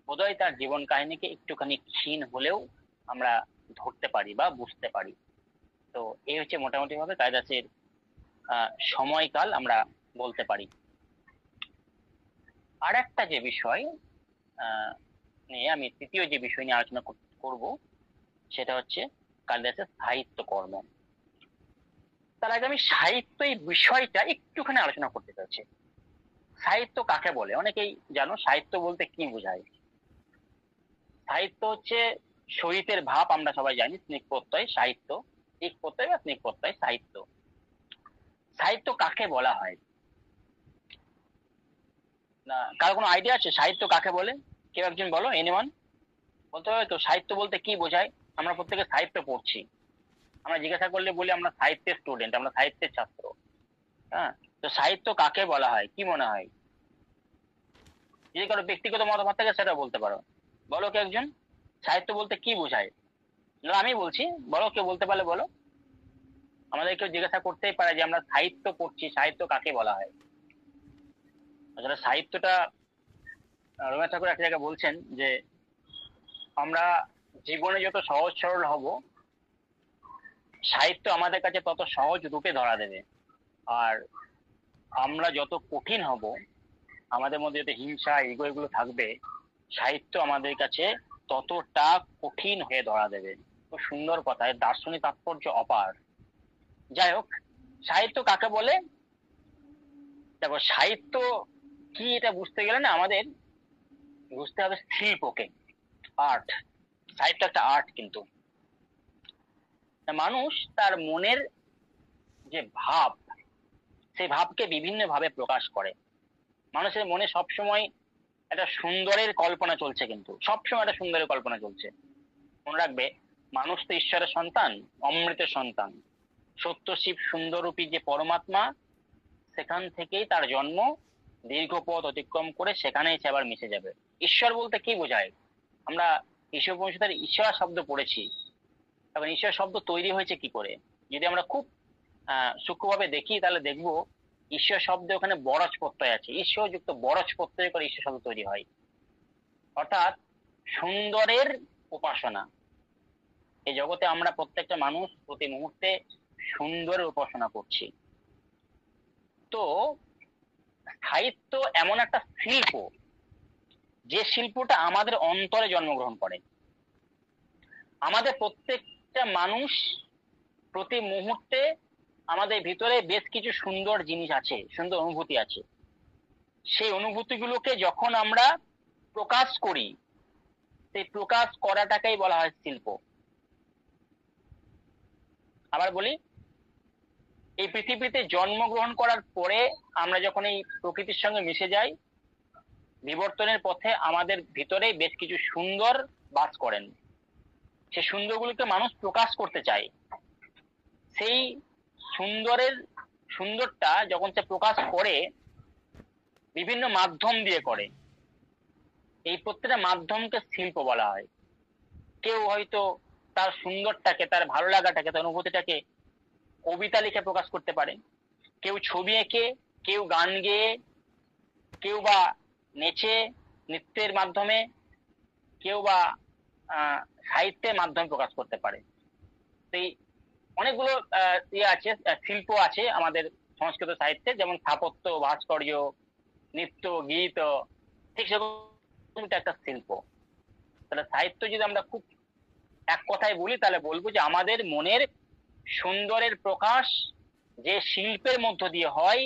বোধহয় তার জীবন কাহিনীকে একটুখানি ক্ষীণ হলেও আমরা ধরতে পারি বা বুঝতে পারি। তো এই হচ্ছে মোটামুটি ভাবে কালিদাসের সময়কাল আমরা বলতে পারি। আর একটা যে বিষয় নিয়ে আমি তৃতীয় যে বিষয় নিয়ে আলোচনা করব, সেটা হচ্ছে কালিদাসের সাহিত্য কর্ম। তার আগে আমি সাহিত্য এই বিষয়টা একটুখানি আলোচনা করতে চাচ্ছি। সাহিত্য কাকে বলে? অনেকেই জানো সাহিত্য বলতে কি বোঝায়। সাহিত্য হচ্ছে সহিতের ভাব, আমরা সবাই জানি, স্নিগ্ধ প্রত্যয় সাহিত্য, ইক প্রত্যয় বা স্নিগ্ধ প্রত্যয় সাহিত্য। সাহিত্য কাকে বলা হয়? না, কারো কোনো আইডিয়া আছে সাহিত্য কাকে বলে? কেউ একজন বলো, এনিওয়ান বলতে হবে তো সাহিত্য বলতে কি বোঝায়? আমরা প্রত্যেকে সাহিত্য পড়ছি, আমরা জিজ্ঞাসা করলে বলি আমরা সাহিত্যের স্টুডেন্ট, আমরা সাহিত্যের ছাত্র। হ্যাঁ, তো সাহিত্য কাকে বলা হয় কি মনে হয়? যদি কারো ব্যক্তিগত মতামত থাকে সেটা বলতে পারো। বলো কে একজন, সাহিত্য বলতে কি বোঝায়? না আমি বলছি, বলো, কেউ বলতে পারলে বলো। আমাদের কেউ জিজ্ঞাসা করতেই পারে যে আমরা সাহিত্য পড়ছি, সাহিত্য কাকে বলা হয়? আসলে সাহিত্যটা রবীন্দ্রনাথ ঠাকুর একটা জায়গায় বলছেন যে আমরা জীবনে যত সহজ সরল হব, সাহিত্য আমাদের কাছে তত সহজ রূপে ধরা দেবে। আর আমরা যত কঠিন হব, আমাদের মধ্যে যত হিংসা ইগো এগুলো থাকবে, সাহিত্য আমাদের কাছে ততটা কঠিন হয়ে ধরা দেবে। খুব সুন্দর কথা, এর দার্শনিক তাৎপর্য অপার। যাই হোক, সাহিত্য কাকে বলে? দেখো, সাহিত্য কি এটা বুঝতে গেলে না আমাদের বুঝতে হবে শিল্পকে, আর্ট। সাহিত্য একটা আর্ট। কিন্তু মানুষ তার মনের যে ভাব, সেই ভাবকে বিভিন্ন ভাবে প্রকাশ করে। মানুষের মনে সবসময় একটা সুন্দরের কল্পনা চলছে, কিন্তু সবসময় একটা সুন্দরের কল্পনা চলছে। মনে রাখবে, মানুষ তো ঈশ্বরের সন্তান, অমৃতের সন্তান। সত্য শিব সুন্দররূপী যে পরমাত্মা, সেখান থেকেই তার জন্ম। দীর্ঘ পথ অতিক্রম করে সেখানেই সে আবার মিশে যাবে। ঈশ্বর বলতে কি বোঝায়? আমরা ঈশ্বর উপনিষদের ঈশ্বর শব্দ পড়েছি। এখন ঈশ্বর শব্দ তৈরি হয়েছে কি করে? যদি আমরা খুব সূক্ষ্মভাবে দেখি, তাহলে দেখবো ঈশ্বর শব্দ ওখানে বরজ প্রত্যয় আছে। ঈশ্বর যুক্ত বরজ প্রত্যয় করে ঈশ্বর শব্দ তৈরি হয়। অর্থাৎ সুন্দরের উপাসনা। এই জগতে আমরা প্রত্যেকটা মানুষ প্রতি মুহূর্তে সুন্দরের উপাসনা করছি। তো সাহিত্য এমন একটা শিল্প, যে শিল্পটা আমাদের অন্তরে জন্মগ্রহণ করে। আমাদের প্রত্যেকটা মানুষ প্রতি মুহূর্তে আমাদের ভিতরে বেশ কিছু সুন্দর জিনিস আছে, সুন্দর অনুভূতি আছে। সেই অনুভূতিগুলোকে যখন আমরা প্রকাশ করি, সেই প্রকাশ করাটাকেই বলা হয় শিল্প। আবার বলি, এই পৃথিবীতে জন্মগ্রহণ করার পরে আমরা যখন এই প্রকৃতির সঙ্গে মিশে যাই, বিবর্তনের পথে আমাদের ভিতরে বেশ কিছু সুন্দর বাস করেন। সেই সুন্দরগুলোকে মানুষ প্রকাশ করতে চায়। সেই সুন্দরটা যখন সে প্রকাশ করে, বিভিন্ন মাধ্যম দিয়ে করে। এই প্রত্যেকটা মাধ্যমকে শিল্প বলা হয়। কেউ হয়তো তার সুন্দরটাকে, তার ভালো লাগাটাকে, তার অনুভূতিটাকে কবিতা লিখে প্রকাশ করতে পারে, কেউ ছবি এঁকে, কেউ গান গেয়ে, কেউ বা নেচে নৃত্যের মাধ্যমে, কেউ বা সাহিত্যের মাধ্যমে প্রকাশ করতে পারে। সেই অনেকগুলো আছে, শিল্প আছে আমাদের সংস্কৃত সাহিত্যে, যেমন স্থাপত্য, ভাস্কর্য, নৃত্য, গীত। ঠিক সেরকম একটা শিল্প। তাহলে সাহিত্য যদি আমরা খুব এক কথায় বলি, তাহলে বলবো যে আমাদের মনের সুন্দরের প্রকাশ যে শিল্পের মধ্য দিয়ে হয়,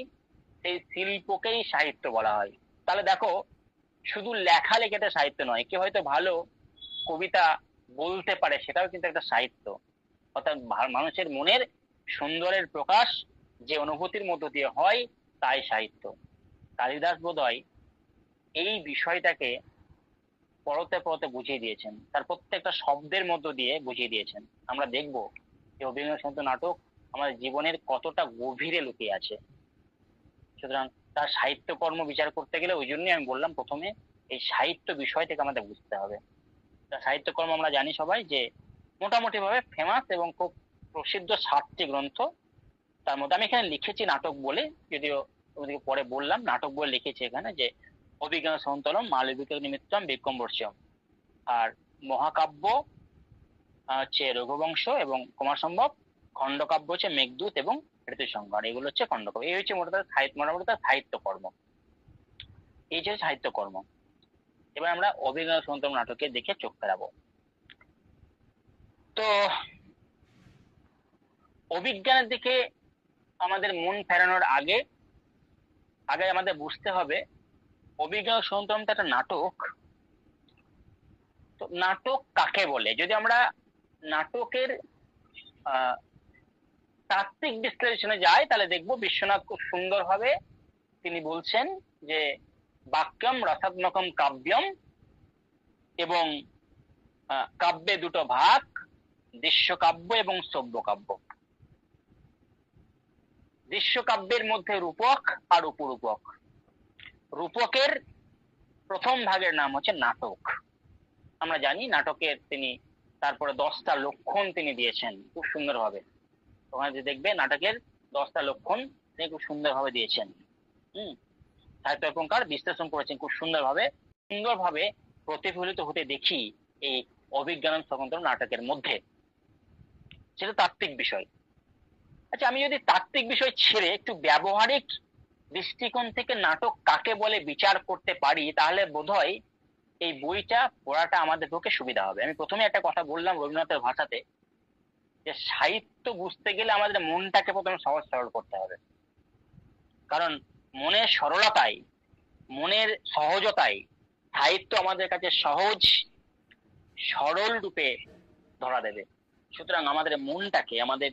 সেই শিল্পকেই সাহিত্য বলা হয়। তাহলে দেখো, শুধু লেখালেখিটা সাহিত্য নয়। কেউ হয়তো ভালো কবিতা বলতে পারে, সেটাও কিন্তু একটা সাহিত্য। অর্থাৎ মানুষের মনের সুন্দরের প্রকাশ যে অনুভূতির মধ্য দিয়ে হয়, তাই সাহিত্য। কালিদাস বোধহয় এই বিষয়টাকে পরতে পরতে বুঝিয়ে দিয়েছেন, তার প্রত্যেকটা শব্দের মধ্য দিয়ে বুঝিয়ে দিয়েছেন। আমরা দেখবো যে অভিনয় সন্ত নাটক আমাদের জীবনের কতটা গভীরে লুকিয়ে আছে। সুতরাং তার সাহিত্যকর্ম বিচার করতে গেলে, ওই জন্যই আমি বললাম প্রথমে, এই সাহিত্য বিষয়টাকে আমাদের বুঝতে হবে। সাহিত্যকর্ম আমরা জানি সবাই যে মোটামুটি ভাবে ফেমাস এবং খুব প্রসিদ্ধ 7টি গ্রন্থ। তার মধ্যে আমি এখানে লিখেছি নাটক বলে, যদিও ওদিকে পরে বললাম, নাটক বলে লিখেছি এখানে, যে অভিজ্ঞান শকুন্তলম, মালবিক নিমিত্তম, বিক্রমবর্ষীয়ম। আর মহাকাব্য হচ্ছে রঘুবংশ এবং কুমার সম্ভব। খণ্ডকাব্য হচ্ছে মেঘদূত এবং ঋতুসংহার। এগুলো হচ্ছে খণ্ডকাব্য। এই হচ্ছে মোটামুটি তার সাহিত্যকর্ম। এই যে সাহিত্যকর্ম। এবার আমরা অভিজ্ঞান শকুন্তলম নাটকে দেখে চোখ ফেরাবো। তো অভিজ্ঞানের দিকে আমাদের মন ফেরানোর আগে আমাদের বুঝতে হবে অভিজ্ঞান শকুন্তলমটা একটা নাটক। তো নাটক কাকে বলে? যদি আমরা নাটকের তাত্ত্বিক বিশ্লেষণে যাই, তাহলে দেখবো বিশ্বনাথ খুব সুন্দর ভাবে তিনি বলছেন যে বাক্যম রসাত্মকম কাব্যম, এবং কাব্যে দুটো ভাগ, দৃশ্যকাব্য এবং শ্রব্যকাব্য। দৃশ্যকাব্যের মধ্যে রূপক আর উপরূপক। রূপকের প্রথম ভাগের নাম হচ্ছে নাটক। আমরা জানি নাটকের তিনি তারপরে 10টা লক্ষণ তিনি দিয়েছেন খুব সুন্দরভাবে। ওখানে যে দেখবে নাটকের 10টা লক্ষণ তিনি খুব সুন্দরভাবে দিয়েছেন। সাহিত্যকার বিশ্লেষণ করেছেন খুব সুন্দরভাবে প্রতিফলিত হতে দেখি এই অভিজ্ঞান শকুন্তলম নাটকের মধ্যে। সেটা তাত্ত্বিক বিষয়। আচ্ছা, আমি যদি তাত্ত্বিক বিষয় ছেড়ে একটু ব্যবহারিক দৃষ্টিকোণ থেকে নাটক কাকে বলে বিচার করতে পারি, তাহলে বোধহয় এই বইটা পড়াটা আমাদের পক্ষে সুবিধা হবে। আমি প্রথমে একটা কথা বললাম রবীন্দ্রনাথের ভাষাতে, যে সাহিত্য বুঝতে গেলে আমাদের মনটাকে প্রথমে সহজ সরল করতে হবে। কারণ মনের সরলতায়, মনের সহজতায় সাহিত্য আমাদের কাছে সহজ সরল রূপে ধরা দেবে। সুতরাং আমাদের মনটাকে, আমাদের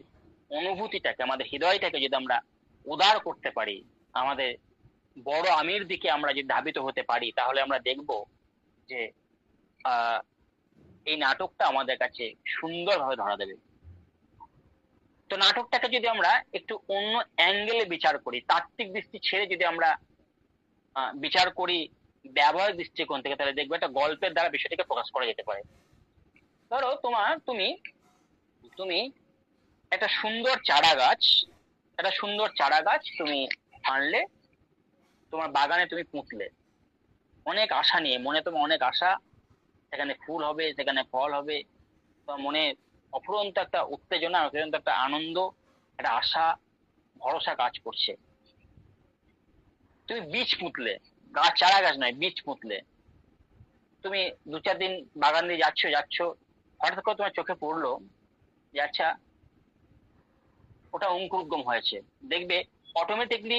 অনুভূতিটাকে, আমাদের হৃদয়টাকে যদি আমরা উদার করতে পারি, আমাদের বড় আমির দিকে আমরা যদি ধাবিত হতে পারি, তাহলে আমরা দেখব যে আহ এই নাটকটা আমাদের কাছে সুন্দরভাবে ধরা দেবে। তো নাটকটাকে যদি আমরা একটু অন্য অ্যাঙ্গেলে বিচার করি, তাত্ত্বিক দৃষ্টি ছেড়ে যদি আমরা বিচার করি ব্যবহারিক দৃষ্টিকোণ থেকে, তাহলে দেখবে একটা গল্পের দ্বারা বিষয়টাকে প্রকাশ করা যেতে পারে। ধরো তুমি তুমি একটা সুন্দর চারা গাছ তুমি আনলে, তোমার বাগানে তুমি পুঁতলে অনেক আশা নিয়ে, মনে তোমার অনেক আশা, সেখানে ফুল হবে, সেখানে ফল হবে, তোমার মনে অফুরন্ত একটা উত্তেজনা, অফুরন্ত একটা আনন্দ, একটা আশা, ভরসা কাজ করছে। তুমি বীজ পুঁতলে, চারা গাছ নয়, বীজ পুঁতলে, তুমি 2-4 দিন বাগান দিয়ে যাচ্ছ, হঠাৎ করে তোমার চোখে পড়লো যে আচ্ছা ওটা অঙ্কুরোদ্গম হয়েছে। দেখবে অটোমেটিকলি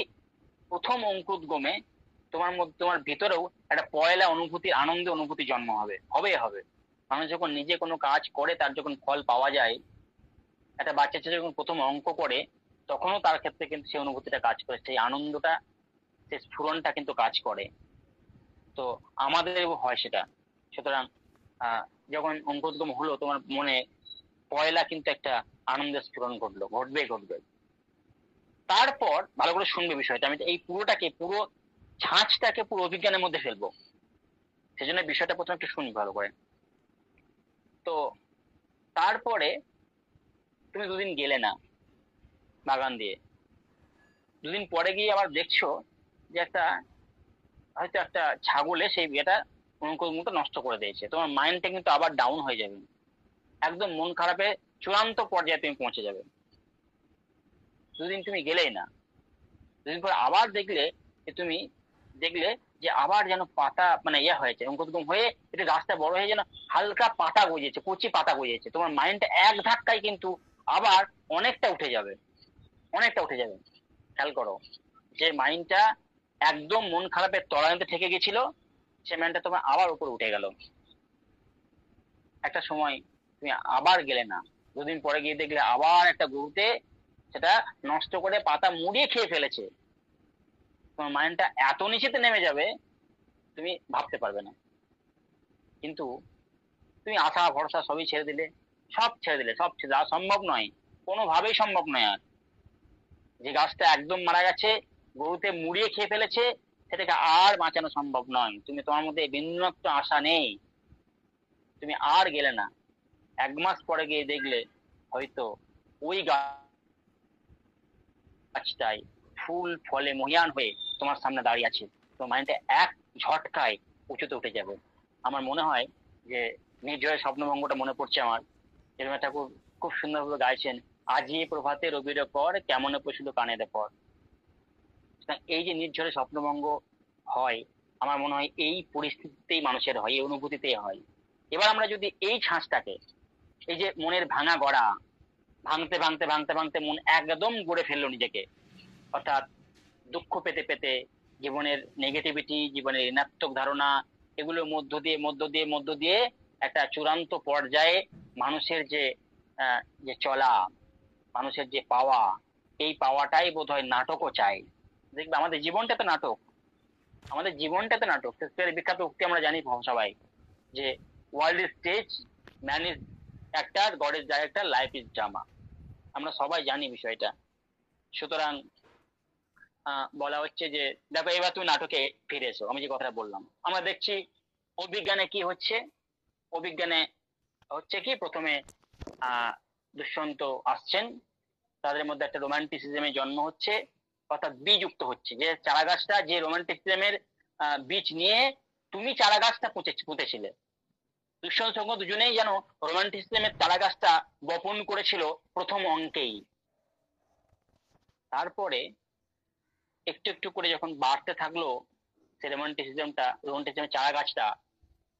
প্রথম অঙ্কুরোদ্গমে তোমার ভিতরেও একটা পয়লা অনুভূতি, আনন্দ অনুভূতি জন্ম হবে। মানুষ যখন নিজে কোনো কাজ করে, তার যখন ফল পাওয়া যায়, একটা বাচ্চা ছেলে যখন প্রথম অঙ্ক করে, তখনও তার ক্ষেত্রে কিন্তু সেই অনুভূতিটা কাজ করে, সেই আনন্দটা, সেই স্ফুরণটা কিন্তু কাজ করে। তো আমাদেরও হয় সেটা। সুতরাং যখন অঙ্কুরোদ্গম হলো, তোমার মনে পয়লা কিন্তু একটা আনন্দের স্ফুরণ ঘটবে। তারপর ভালো করে শুনবে বিষয়টা, আমি এই পুরো ছাঁচটাকে পুরো অভিজ্ঞানের মধ্যে ফেলবো, সেজন্য বিষয়টা প্রথমে একটু শুনি ভালো করে। তো তারপরে তুমি 2 দিন গেলে না বাগান দিয়ে, 2 দিন পরে গিয়ে আবার দেখছো যে হয়তো একটা ছাগলে সেই বিয়েটা অঙ্কুরোদ্গমটা নষ্ট করে দিয়েছে। তোমার মাইন্ডটা কিন্তু আবার ডাউন হয়ে যাবে, একদম মন খারাপের চূড়ান্ত পর্যায়ে তুমি পৌঁছে যাবে। 2 দিন তুমি গেলেই না, 2 দিন পর আবার দেখলে যে আবার যেন পাতা মানে হয়েছে, অঙ্কুরোদ্গম হয়ে এটা গাছটা বড় হয়ে যেন হালকা পাতা গজিয়েছে, কচি পাতা গজিয়েছে। তোমার মাইন্ডটা এক ধাক্কায় কিন্তু আবার অনেকটা উঠে যাবে। খেয়াল করো, যে মাইন্ডটা একদম মন খারাপের তলানিতে থেকে গেছিল, সে মাইন্ডটা তোমার আবার উপরে উঠে গেল। একটা সময় তুমি আবার গেলে না, 2 দিন পরে গিয়ে দেখলে আবার একটা গরুতে সেটা নষ্ট করে পাতা মুড়িয়ে খেয়ে ফেলেছে। তোমার মাইন্ডটা এত নিচেতে নেমে যাবে, তুমি ভাবতে পারবে না। কিন্তু তুমি আশা ভরসা সবই ছেড়ে দিলে, সব দেওয়া সম্ভব নয়, কোনোভাবেই সম্ভব নয়। আর যে গাছটা একদম মারা গেছে, গরুতে মুড়িয়ে খেয়ে ফেলেছে, সেটাকে আর বাঁচানো সম্ভব নয়। তোমার মধ্যে বিন্দুমাত্র আশা নেই, তুমি আর গেলে না। 1 মাস পরে গিয়ে দেখলে হয়তো ওই গাছটাই ফুল ফলে মহিয়ান হয়ে তোমার সামনে দাঁড়িয়ে আছে। তো মাইন্ডটা এক ঝটকায় উঁচুতে উঠে যাবে। আমার মনে হয় যে নির্ঝরের স্বপ্নভঙ্গটা মনে পড়ছে আমার, রবীন্দ্রনাথ ঠাকুর খুব সুন্দরভাবে গাইছেন, আজি প্রভাতে রবির পর কেমন পশিল কানের পর। এই যে নির্ঝরের স্বপ্নভঙ্গ হয়, আমার মনে হয় এই পরিস্থিতিতেই মানুষের হয়, এই অনুভূতিতেই হয়। এবার আমরা যদি এই ছাঁচটাকে, এই যে মনের ভাঙা গড়া, ভাঙতে মন একদম গড়ে ফেললো নিজেকে, অর্থাৎ দুঃখ পেতে জীবনের নেগেটিভিটি, জীবনের ঋণাত্মক ধারণা, এগুলোর মধ্য দিয়ে একটা চূড়ান্ত পর্যায়ে মানুষের যে চলা, মানুষের যে পাওয়া, এই পাওয়াটাই বোধহয় নাটকও চাই। দেখবে আমাদের জীবনটা তো নাটক, শেক্সপিয়ারের বিখ্যাত উক্তি আমরা জানি সবাই, যে world is stage, man is actor, god is director, life is drama. আমরা সবাই জানি বিষয়টা। সুতরাং বলা হচ্ছে যে দেখো এবার তুমি নাটকে ফিরে এসো। আমি যে কথাটা বললাম, আমরা দেখছি অভিজ্ঞানে কি হচ্ছে। অভিজ্ঞানে হচ্ছে কি, প্রথমে দুষ্যন্ত আসছেন, তাদের মধ্যে একটা রোমান্টিসিজমের জন্ম হচ্ছে, অর্থাৎ বীজযুক্ত হচ্ছে। যে চারা গাছটা, যে রোমান্টিসিজমের বীজ নিয়ে তুমি চারা গাছটা পুঁতেছিলে, দুষ্যন্ত শকুন্তলা দুজনেই যেন রোমান্টিসিজমের চারা গাছটা বপন করেছিল প্রথম অঙ্কেই। তারপরে একটু একটু করে যখন বাড়তে থাকলো সেই রোমান্টিসিজমের চারা গাছটা,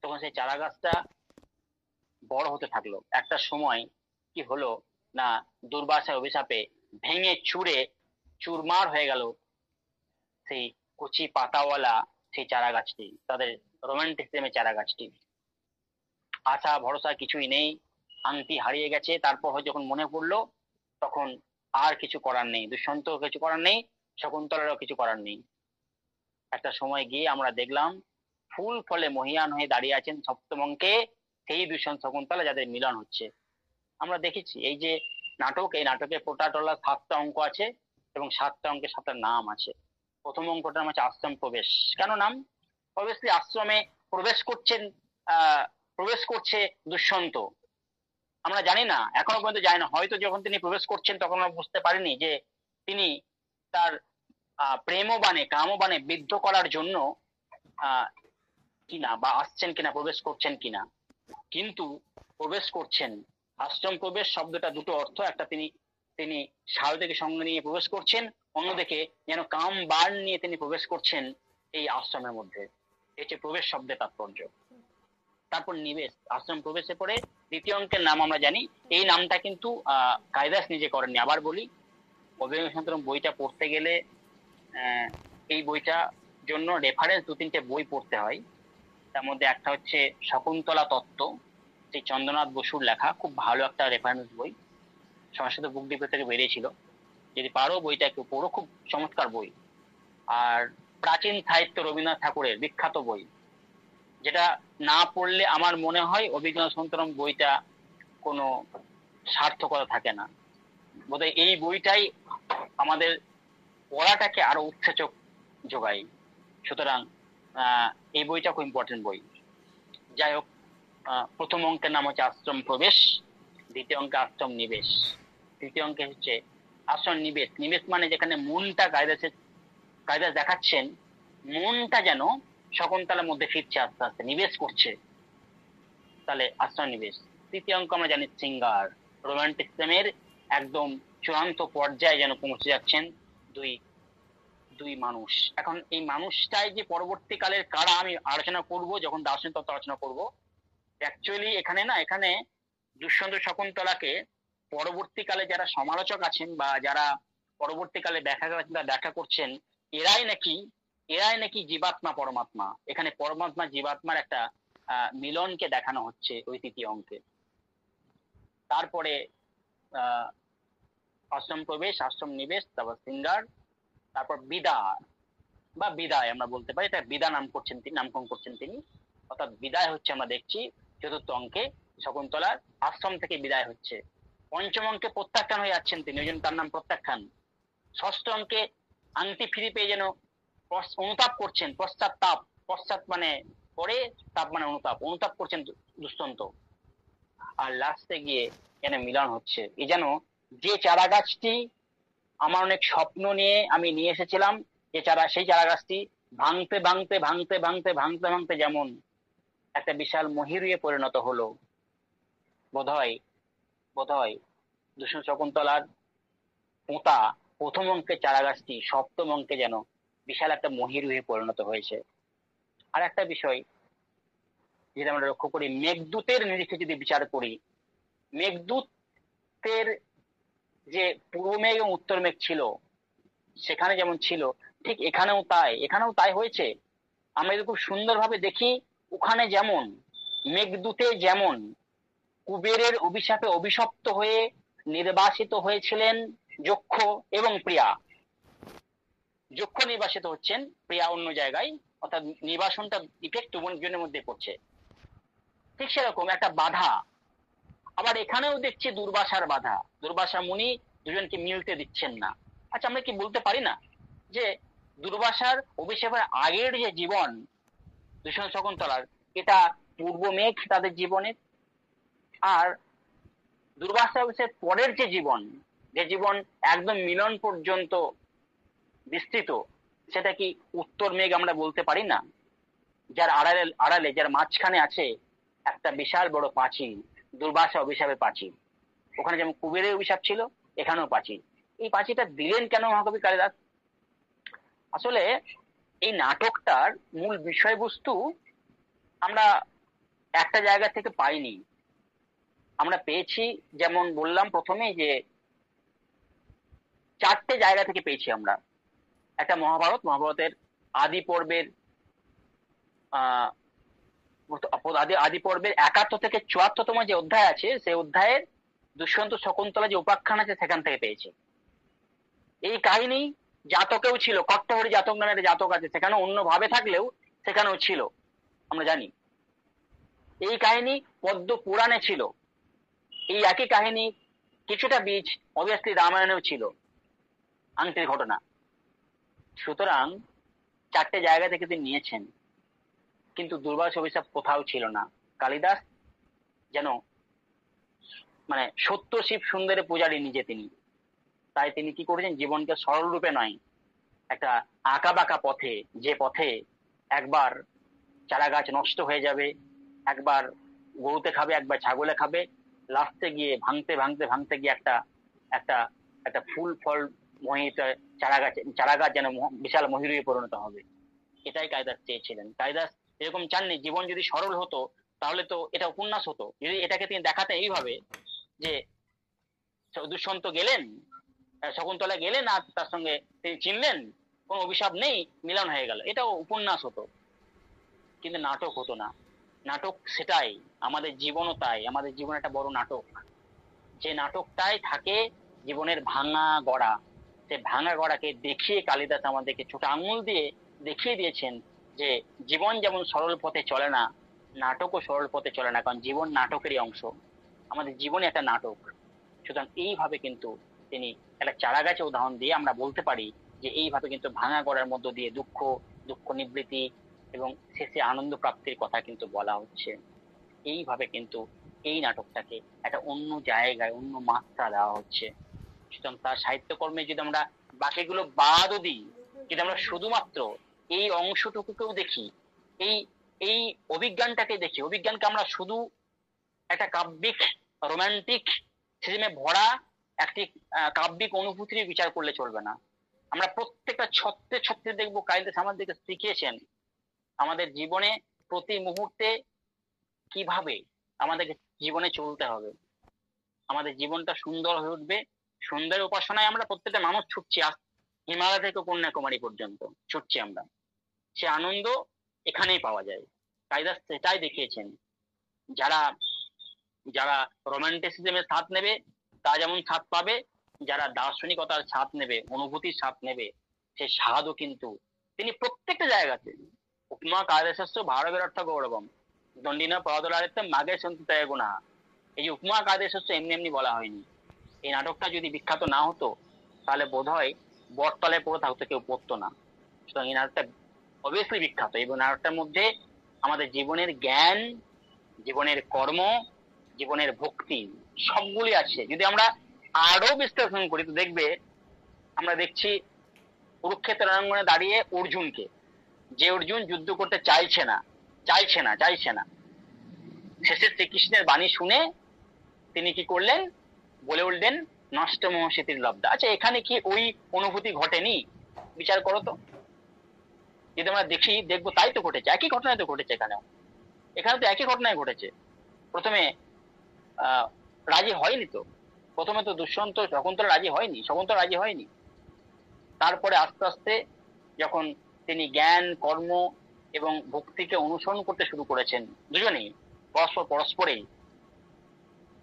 তখন সেই চারা গাছটা বড় হতে থাকলো। একটা সময় কি হলো না, দুর্বাসার অভিশাপে ভেঙে চুরে চুরমার হয়ে গেল সেই কচি পাতাওয়ালা সেই চারা গাছটি, তাদের রোমান্টিসিজমের চারা গাছটি। আশা ভরসা কিছুই নেই, শান্তি হারিয়ে গেছে। তারপর যখন মনে পড়লো তখন আর কিছু করার নেই, দুষ্যন্ত কিছু করার নেই, শকুন্তলারও কিছু করার নেই। একটা সময় গিয়ে আমরা দেখলাম ফুল ফলে মহিয়ান হয়ে দাঁড়িয়ে আছেন সপ্তম অঙ্কে সেই দুষ্যন্ত শকুন্তলা, যাদের মিলন হচ্ছে। আমরা দেখেছি এই যে নাটক, এই নাটকে টোটাল 7টা অঙ্ক আছে এবং 7টা অঙ্কে 7টা নাম আছে। প্রথম অঙ্কটার নাম হচ্ছে আশ্রম প্রবেশ। কেন নাম? অবভিয়াসলি আশ্রমে প্রবেশ করছেন, প্রবেশ করছে দুষ্যন্ত। আমরা জানি না, এখনো পর্যন্ত জানি না, হয়তো যখন তিনি প্রবেশ করছেন তখন আমরা বুঝতে পারিনি যে তিনি তার প্রেমবাণে কামবাণে বিদ্ধ করার জন্য কিনা বা আসছেন কিনা, প্রবেশ করছেন কিনা, কিন্তু প্রবেশ করছেন। আশ্রম প্রবেশ শব্দটা দুটো অর্থ, একটা তিনি তিনি সারদাকে সঙ্গে নিয়ে প্রবেশ করছেন, অন্যদিকে যেন কাম বাণ নিয়ে তিনি প্রবেশ করছেন এই আশ্রমের মধ্যে। এটি প্রবেশ শব্দের তাৎপর্য। তারপর নিবেশ, আশ্রম প্রবেশে পরে দ্বিতীয় অঙ্কের নাম আমরা জানি। এই নামটা কিন্তু কালিদাস নিজে করেননি। আবার বলি, অভিজ্ঞানতরম বইটা পড়তে গেলে এই বইটা জন্য রেফারেন্স 2-3টে বই পড়তে হয়। তার মধ্যে একটা হচ্ছে শকুন্তলা তত্ত্ব, সেই চন্দ্রনাথ বসুর লেখা, খুব ভালো একটা রেফারেন্স বই, সংস্কৃত বুক ডিপো থেকে বেরিয়েছিল। যদি পারো বইটা একটু পড়ো, খুব চমৎকার বই। আর প্রাচীন সাহিত্য রবীন্দ্রনাথ ঠাকুরের বিখ্যাত বই, যেটা না পড়লে আমার মনে হয় অভিজ্ঞান সন্তরম বইটা কোনো সার্থকতা থাকে না। বোধহয় এই বইটাই আমাদের পড়াটাকে আরো উৎসেচক যোগায়। সুতরাং এই বইটা খুব ইম্পর্টেন্ট বই। যাই হোক, প্রথম অঙ্কের নাম হচ্ছে আশ্রম প্রবেশ, দ্বিতীয় অঙ্কে আশ্রম নিবেশ, তৃতীয় অঙ্কে হচ্ছে আশ্রম নিবেশ। নিবেশ মানে যেখানে মনটা কায়দাস দেখাচ্ছেন মনটা যেন শকুন্তলার মধ্যে ফিরছে, আস্তে আস্তে নিবেশ করছে, তাহলে আশ্রম নিবেশ। তৃতীয় অঙ্ক আমরা জানি শৃঙ্গার, রোমান্টিসিজমের একদম চূড়ান্ত পর্যায়ে যেন পৌঁছে যাচ্ছেন দুই দুই মানুষ। এখন এই মানুষটাই যে পরবর্তীকালের কারা আমি আলোচনা করব যখন দার্শনিক তত্ত্ব আলোচনা করব। অ্যাকচুয়ালি এখানে দুষ্যন্ত শকুন্তলাকে পরবর্তীকালে যারা সমালোচক আছেন বা যারা পরবর্তীকালে ব্যাখ্যা করছেন, এরাই নাকি জীবাত্মা পরমাত্মা। এখানে পরমাত্মা জীবাত্মার একটা মিলনকে দেখানো হচ্ছে ওই তৃতীয় অঙ্কে। তারপরে আশ্রম প্রবেশ, আশ্রম নিবেশ, তারপর শৃঙ্গার, তারপর বিদায় আমরা বলতে পারি। এটা বিদা নামকরণ করছেন তিনি। অর্থাৎ বিদায় হচ্ছে, আমরা দেখছি চতুর্থ অঙ্কে শকুন্তলার আশ্রম থেকে বিদায় হচ্ছে। পঞ্চম অঙ্কে প্রত্যাখ্যান হয়ে যাচ্ছেন তিনি, ওই জন্য তার নাম প্রত্যাখ্যান। ষষ্ঠ অঙ্কে আংটি ফিরে পেয়ে যেন অনুতাপ করছেন, পশ্চাৎ মানে পরে, তাপ মানে অনুতাপ করছেন দুষ্যন্ত। আর লাস্টে গিয়ে যেন মিলন হচ্ছে। এই যেন যে চারা গাছটি আমার অনেক স্বপ্ন নিয়ে আমি নিয়ে এসেছিলাম, সেই চারা গাছটি ভাঙতে যেমন একটা বিশাল মহিরুহে পরিণত হলো। বোধহয় দুষ্যন্ত শকুন্তলার পোঁতা প্রথম অঙ্কের চারা গাছটি সপ্তম অঙ্কে যেন বিশাল একটা মহিরুহে পরিণত হয়েছে। আর একটা বিষয় যেটা আমরা লক্ষ্য করি, মেঘদূতের নিরিখে যদি বিচার করি, মেঘদূতের যে পূর্ব মেঘ এবং উত্তর মেঘ ছিল, সেখানে যেমন ছিল ঠিক এখানেও তাই হয়েছে। আমরা যদি খুব সুন্দরভাবে দেখি, ওখানে যেমন মেঘদূতে যেমন কুবেরের অভিশাপে অভিশপ্ত হয়ে নির্বাসিত হয়েছিলেন যক্ষ এবং প্রিয়া। যক্ষ নির্বাসিত হচ্ছেন, প্রিয়া অন্য জায়গায়, অর্থাৎ নির্বাসনটা ইফেক্ট দুজনের মধ্যে পড়ছে। ঠিক সেরকম একটা বাধা আবার এখানেও দেখছি, দুর্বাসা মুনি দুজনকে মিলতে দিচ্ছেন না। আচ্ছা, আমরা কি বলতে পারি না যে দুর্বাসার অভিশাপের আগের যে জীবন দুষ্যন্ত শকুন্তলার, এটা পূর্ব মেঘ তাদের জীবনের, আর দুর্বাসা অভিশাপের পরের যে জীবন একদম মিলন পর্যন্ত বিস্তৃত, সেটা কি উত্তর মেঘ আমরা বলতে পারি না? যার আড়ালে যার মাঝখানে আছে একটা বিশাল বড় পাঁচিল, দুর্বাসা অভিশাপের পাঁচিল। ওখানে যেমন কুবেরের অভিশাপ ছিল, এখানেও পাঁচিল। এই পাঁচিলটা দিলেন কেন মহাকবি কালিদাস? আসলে এই নাটকটার মূল বিষয়বস্তু আমরা একটা জায়গা থেকে পাইনি, আমরা পেয়েছি, যেমন বললাম প্রথমেই যে চারটে জায়গা থেকে পেয়েছি আমরা। একটা মহাভারতের আদি পর্বের আহ আদি পর্বের 71 থেকে 74তম যে অধ্যায় আছে, সেই অধ্যায়ের দুষ্যন্ত শকুন্তলা যে উপাখ্যান আছে সেখান থেকে পেয়েছে। এই কাহিনী জাতকেও ছিল, কট্টহরি জাতক নামে একটা জাতক আছে, সেখানে অন্যভাবে থাকলেও সেখানেও ছিল, আমরা জানি। এই কাহিনী পদ্ম পুরাণে ছিল। এই একই কাহিনী কিছুটা বীজ অবভিয়াসলি রামায়ণেও ছিল, আংটির ঘটনা। সুতরাং চারটে জায়গা থেকে তিনি নিয়েছেন, কিন্তু দুর্বাস অভিশাপ কোথাও ছিল না। কালিদাস যেন মানে সত্য শিব সুন্দরের পূজারী নিজে তিনি। তাই তিনি কি করেছেন, জীবনকে সরল রূপে নয়, একটা আঁকা বাঁকা পথে, যে পথে একবার চারা গাছ নষ্ট হয়ে যাবে, একবার গরুতে খাবে, একবার ছাগলে খাবে, লাস্টে গিয়ে ভাঙতে ভাঙতে ভাঙতে গিয়ে একটা একটা একটা ফুল ফল মোহিত চারা গাছ যেন বিশাল মহিরুহে পরিণত হবে। এটাই কালিদাস চেয়েছিলেন। কালিদাস এরকম চাননি জীবন যদি সরল হতো তাহলে তো এটা উপন্যাস হতো। যদি এটাকে তিনি দেখাতেন এইভাবে যে দুষ্যন্ত গেলেন, শকুন্তলা গেলেন, আর তার সঙ্গে তিনি চিনলেন, কোনো অভিশাপ নেই, মিলন হয়ে গেল, এটাও উপন্যাস হতো। কিন্তু নাটক হতো না। নাটক সেটাই, আমাদের জীবনও তাই। আমাদের জীবন একটা বড় নাটক। যে নাটকটাই থাকে জীবনের ভাঙা গড়া, সে ভাঙা গড়াকে দেখিয়ে কালিদাস আমাদেরকে ছোট আঙুল দিয়ে দেখিয়ে দিয়েছেন যে জীবন যেমন সরল পথে চলে না, নাটকও সরল পথে চলে না, কারণ জীবন নাটকেরই অংশ। আমাদের জীবনে একটা নাটক। সুতরাং এইভাবে কিন্তু তিনি একটা চারা গাছে উদাহরণ দিয়ে আমরা বলতে পারি যে এইভাবে কিন্তু ভাঙা গড়ার মধ্য দিয়ে দুঃখ দুঃখ নিবৃত্তি এবং শেষে আনন্দ প্রাপ্তির কথা কিন্তু বলা হচ্ছে। এইভাবে কিন্তু এই নাটকটাকে একটা অন্য জায়গায় অন্য মাত্রা দেওয়া হচ্ছে। সুতরাং তার সাহিত্যকর্মে যদি আমরা বাকিগুলো বাদও দিই, যদি আমরা শুধুমাত্র এই অংশটুকুকেও দেখি, এই এই অভিজ্ঞানটাকে দেখি, অভিজ্ঞানকে আমরা শুধু একটা কাব্যিক রোমান্টিক সিজমে ভরা একটি কাব্যিক অনুভূতির বিচার করলে চলবে না। আমরা প্রত্যেকটা ছত্রে ছত্রে দেখবো কালিদাস আমাদেরকে শিখিয়েছেন আমাদের জীবনে প্রতি মুহূর্তে কিভাবে আমাদেরকে জীবনে চলতে হবে, আমাদের জীবনটা সুন্দর হয়ে উঠবে। সুন্দর উপাসনায় আমরা প্রত্যেকটা মানুষ ছুটছি, হিমালয় থেকে কন্যাকুমারী পর্যন্ত ছুটছি আমরা। সে আনন্দ এখানেই পাওয়া যায়। কালিদাস সেটাই দেখিয়েছেন। যারা যারা রোমান্টিসিজমের স্বাদ নেবে তা যেমন স্বাদ পাবে, যারা দার্শনিকতার স্বাদ নেবে, অনুভূতির স্বাদ নেবে, সে স্বাদও কিন্তু তিনি প্রত্যেকটা জায়গাতে উপমা কাদেশস্য ভারবের অর্থ গৌরবম দণ্ডিনা পদলারিত্য মাগে সন্তি তয় গুণা। এই যে উপমা কাদেশস্য এমনি এমনি বলা হয়নি। এই নাটকটা যদি বিখ্যাত না হতো তাহলে বোধ হয় বটতলে পড়ে থাকতো, কেউ পড়তো না। সুতরাং এই নাটকটা অবভিয়াসলি বিখ্যাত, এবং নাটকটার মধ্যে আমাদের জীবনের জ্ঞান, জীবনের কর্ম, জীবনের ভক্তি সবগুলি আছে। যদি আমরা আরো বিশ্লেষণ করি তো দেখবে, আমরা দেখছি কুরুক্ষেত্র রণাঙ্গনে দাঁড়িয়ে অর্জুনকে, যে অর্জুন যুদ্ধ করতে চাইছে না চাইছে না, শেষে শ্রীকৃষ্ণের বাণী শুনে তিনি কি করলেন, বলে উঠলেন নষ্ট মহসিতির লব্ধা। আচ্ছা, এখানে কি ওই অনুভূতি ঘটেনি? বিচার করো তো। যদি আমরা দেখবো তাই তো ঘটেছে, একই ঘটনায় তো ঘটেছে এখানেও। এখানে তো একই ঘটনায় ঘটেছে। প্রথমে রাজি হয়নি তো, প্রথমে তো দুষ্যন্ত শকুন্তলা রাজি হয়নি। তারপরে আস্তে আস্তে যখন তিনি জ্ঞান, কর্ম এবং ভক্তিকে অনুসরণ করতে শুরু করেছেন, দুজনেই পরস্পরেই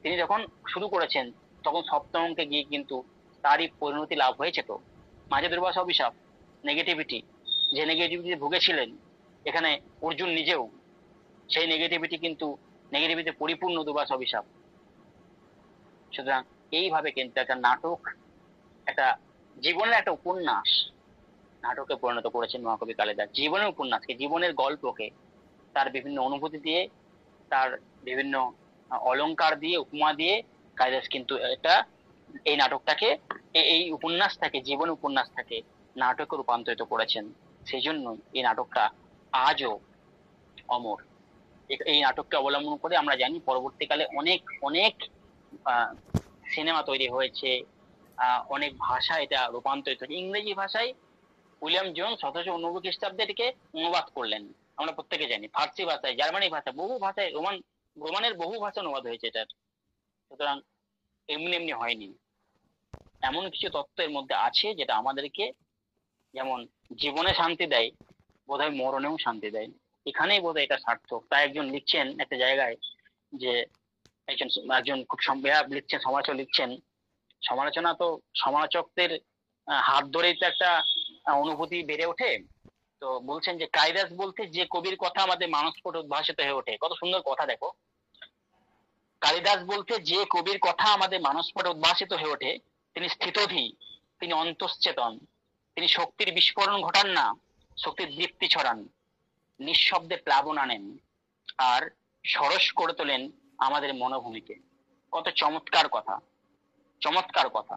তিনি যখন শুরু করেছেন, তখন সপ্তম অঙ্কে গিয়ে কিন্তু তারই পরিণতি লাভ হয়েছে। তো মাঝে দুর্বাসা অভিশাপ, নেগেটিভিটি, যে নেগেটিভিটি ভুগেছিলেন এখানে অর্জুন নিজেও, সেই নেগেটিভিটি পরিপূর্ণ দুর্বাসা অভিশাপ। সুতরাং এইভাবে কিন্তু একটা নাটক, একটা জীবনের একটা উপন্যাস নাটকে পরিণত করেছেন মহাকবি কালিদাস। জীবনের উপন্যাসকে, জীবনের গল্পকে তার বিভিন্ন অনুভূতি দিয়ে, তার বিভিন্ন অলংকার দিয়ে, উপমা দিয়ে কালিদাস কিন্তু এই নাটকটাকে, এই উপন্যাসটাকে, জীবন উপন্যাসটাকে নাটকে রূপান্তরিত করেছেন। সেই জন্য এই নাটকটা আজও অমর। এই নাটককে অবলম্বন করে আমরা জানি পরবর্তীকালে অনেক অনেক সিনেমা তৈরি হয়েছে, অনেক ভাষা এটা রূপান্তরিত হয়েছে। ইংরেজি ভাষায় উইলিয়াম জোন্স 1789 খ্রিস্টাব্দে এটিকে অনুবাদ করলেন, আমরা প্রত্যেকে জানি। ফার্সি ভাষায়, জার্মানি ভাষা, বহু ভাষায়, রোমানের বহু ভাষা অনুবাদ হয়েছে এটার। সুতরাং এমনি এমনি হয়নি, এমন কিছু তত্ত্ব এর মধ্যে আছে যেটা আমাদেরকে যেমন জীবনে শান্তি দেয়, বোধহয় মরণেও শান্তি দেয়। এখানেই বোধহয় এটা সার্থক। তাই একজন লিখছেন একটা জায়গায় যে একজন একজন খুব লিখছেন, সমালোচক লিখছেন, সমালোচনা তো সমালোচকদের হাত ধরেই তো একটা অনুভূতি বেড়ে ওঠে। তো বলছেন যে কালিদাস বলতে যে কবির কথা আমাদের মানসপটে উদ্ভাসিত হয়ে ওঠে। কত সুন্দর কথা দেখো, কালিদাস বলতে যে কবির কথা আমাদের মানসপটে উদ্ভাসিত হয়ে ওঠে তিনি স্থিতধী, তিনি অন্তশ্চেতন, তিনি শক্তির বিস্ফোরণ ঘটান না, শক্তির দীপ্তি ছড়ান, নিঃশব্দে প্লাবন আনেন, আর সরস করে তোলেন আমাদের মনোভূমিকে। কত চমৎকার কথা, চমৎকার কথা।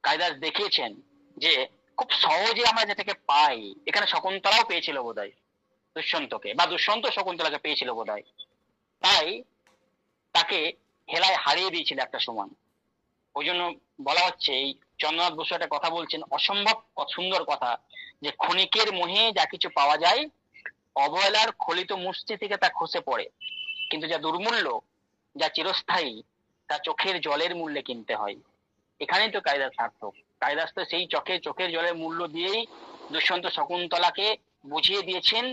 কালিদাস দেখিয়েছেন যে খুব সহজে আমরা যেটাকে পাই, এখানে শকুন্তলাও পেয়েছিল বোধহয় দুষ্যন্তকে, বা দুষ্যন্ত শকুন্তলাকে পেয়েছিল বোধহয়, তাই তাকে হেলায় হারিয়ে দিয়েছিল একটা সময়। ওই জন্য বলা হচ্ছে, এই চন্দ্রনাথ বসু একটা কথা বলছেন, অসম্ভব সুন্দর কথা, যে ক্ষণিকের মোহে যা কিছু পাওয়া যায়, অবহেলার খলিত মুষ্টি থেকে তা খসে পড়ে, কিন্তু যা দুর্মূল্য, যা চিরস্থায়ী, তা চোখের জলের মূল্যে কিনতে হয়। এখানেই তো কালিদাস সার্থক। কালিদাস তো সেই চোখের জলের মূল্য দিয়েই দুষ্যন্ত শকুন্তলাকে বুঝিয়ে দিয়েছেন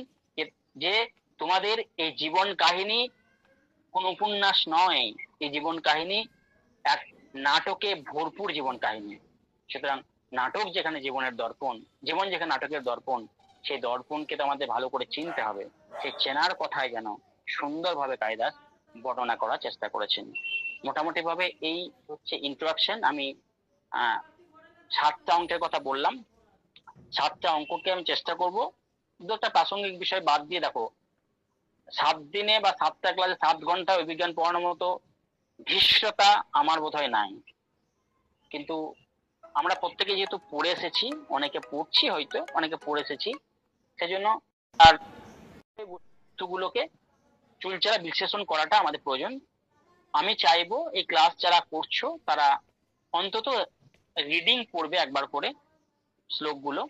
যে তোমাদের এই জীবন কাহিনী কোন উপন্যাস নয়, এই জীবন কাহিনী এক নাটকে ভরপুর জীবন কাহিনী। সুতরাং নাটক যেখানে জীবনের দর্পণ, জীবন যেখানে নাটকের দর্পণ, সেই দর্পণকে তো আমাদের ভালো করে চিনতে হবে। সেই চেনার কথাই যেন সুন্দরভাবে কালিদাস বর্ণনা করার চেষ্টা করেছেন। মোটামুটি ভাবে এই হচ্ছে ইন্ট্রোডাকশন। আমি 7টা অঙ্কের কথা বললাম, 7টা অঙ্ককে আমি চেষ্টা করব দু একটা প্রাসঙ্গিক বিষয় বাদ দিয়ে। দেখো, 7 দিনে বা 7টা ক্লাসে 7 ঘন্টা অভিজ্ঞান পড়ানোর মতো ধৃষ্টতা আমার বোধহয় নাই। কিন্তু আমরা প্রত্যেকে যেহেতু পড়ে এসেছি, অনেকে পড়ছি, হয়তো অনেকে পড়ে এসেছি, সেজন্য আর বস্তুগুলোকে চুলচেরা বিশ্লেষণ করাটা আমাদের প্রয়োজন। আমি চাইবো এই ক্লাস যারা করছো তারা অন্তত রিডিং পড়বে একবার করে শ্লোকগুলো,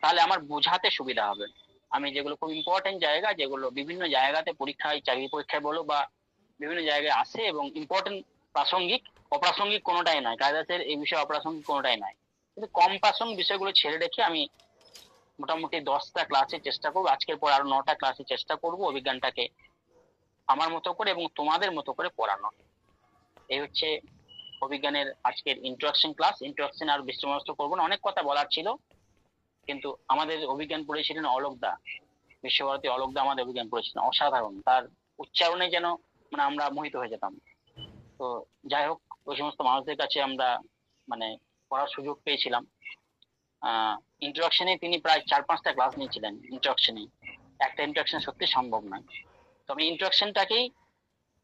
তাহলে আমার বোঝাতে সুবিধা হবে। আমি যেগুলো খুব ইম্পর্টেন্ট জায়গা, যেগুলো বিভিন্ন জায়গাতে পরীক্ষায়, চাকরি পরীক্ষায় বলো বা বিভিন্ন জায়গায় আসে এবং ইম্পর্টেন্ট, প্রাসঙ্গিক, অপ্রাসঙ্গিক কোনোটাই নয়, কালিদাসের এই বিষয়ে অপ্রাসঙ্গিক কোনোটাই নয়, কিন্তু কম প্রাসঙ্গিক বিষয়গুলো ছেড়ে রেখে আমি মোটামুটি 10টা ক্লাসে চেষ্টা করবো। আজকের পর আরো 9টা ক্লাসে চেষ্টা করবো অভিজ্ঞানটাকে আমার মতো করে এবং তোমাদের মতো করে পড়ানো। এই হচ্ছে অভিজ্ঞানের আজকের ইন্ট্রোডাকশন ক্লাস। ইন্ট্রোডাকশন আর বিশ্লেষণ করবো না, অনেক কথা বলার ছিল, কিন্তু আমাদের অভিজ্ঞান পড়েছিলেন অলোকদা, বিশ্বভারতী অলোকদা আমাদের অভিজ্ঞান পড়েছিলেন, অসাধারণ। তার উচ্চারণে যেন মানে আমরা মোহিত হয়ে যেতাম। তো যাই হোক, ওই সমস্ত মানুষদের কাছে আমরা মানে পড়ার সুযোগ পেয়েছিলাম। ইন্ট্রোডাকশনে তিনি প্রায় 4-5টা ক্লাস নিয়েছিলেন। ইন্ট্রোডাকশনে একটা ইন্ট্রোডাকশন সত্যি সম্ভব নয়। তো আমি ইন্ট্রোডাকশনটাকেই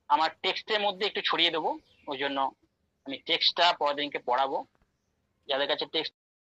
আমার টেক্সটের মধ্যে একটু ছড়িয়ে দেবো, ওই জন্য আমি টেক্সটটা পরের দিনকে পড়াবো। যাদের কাছে টেক্সট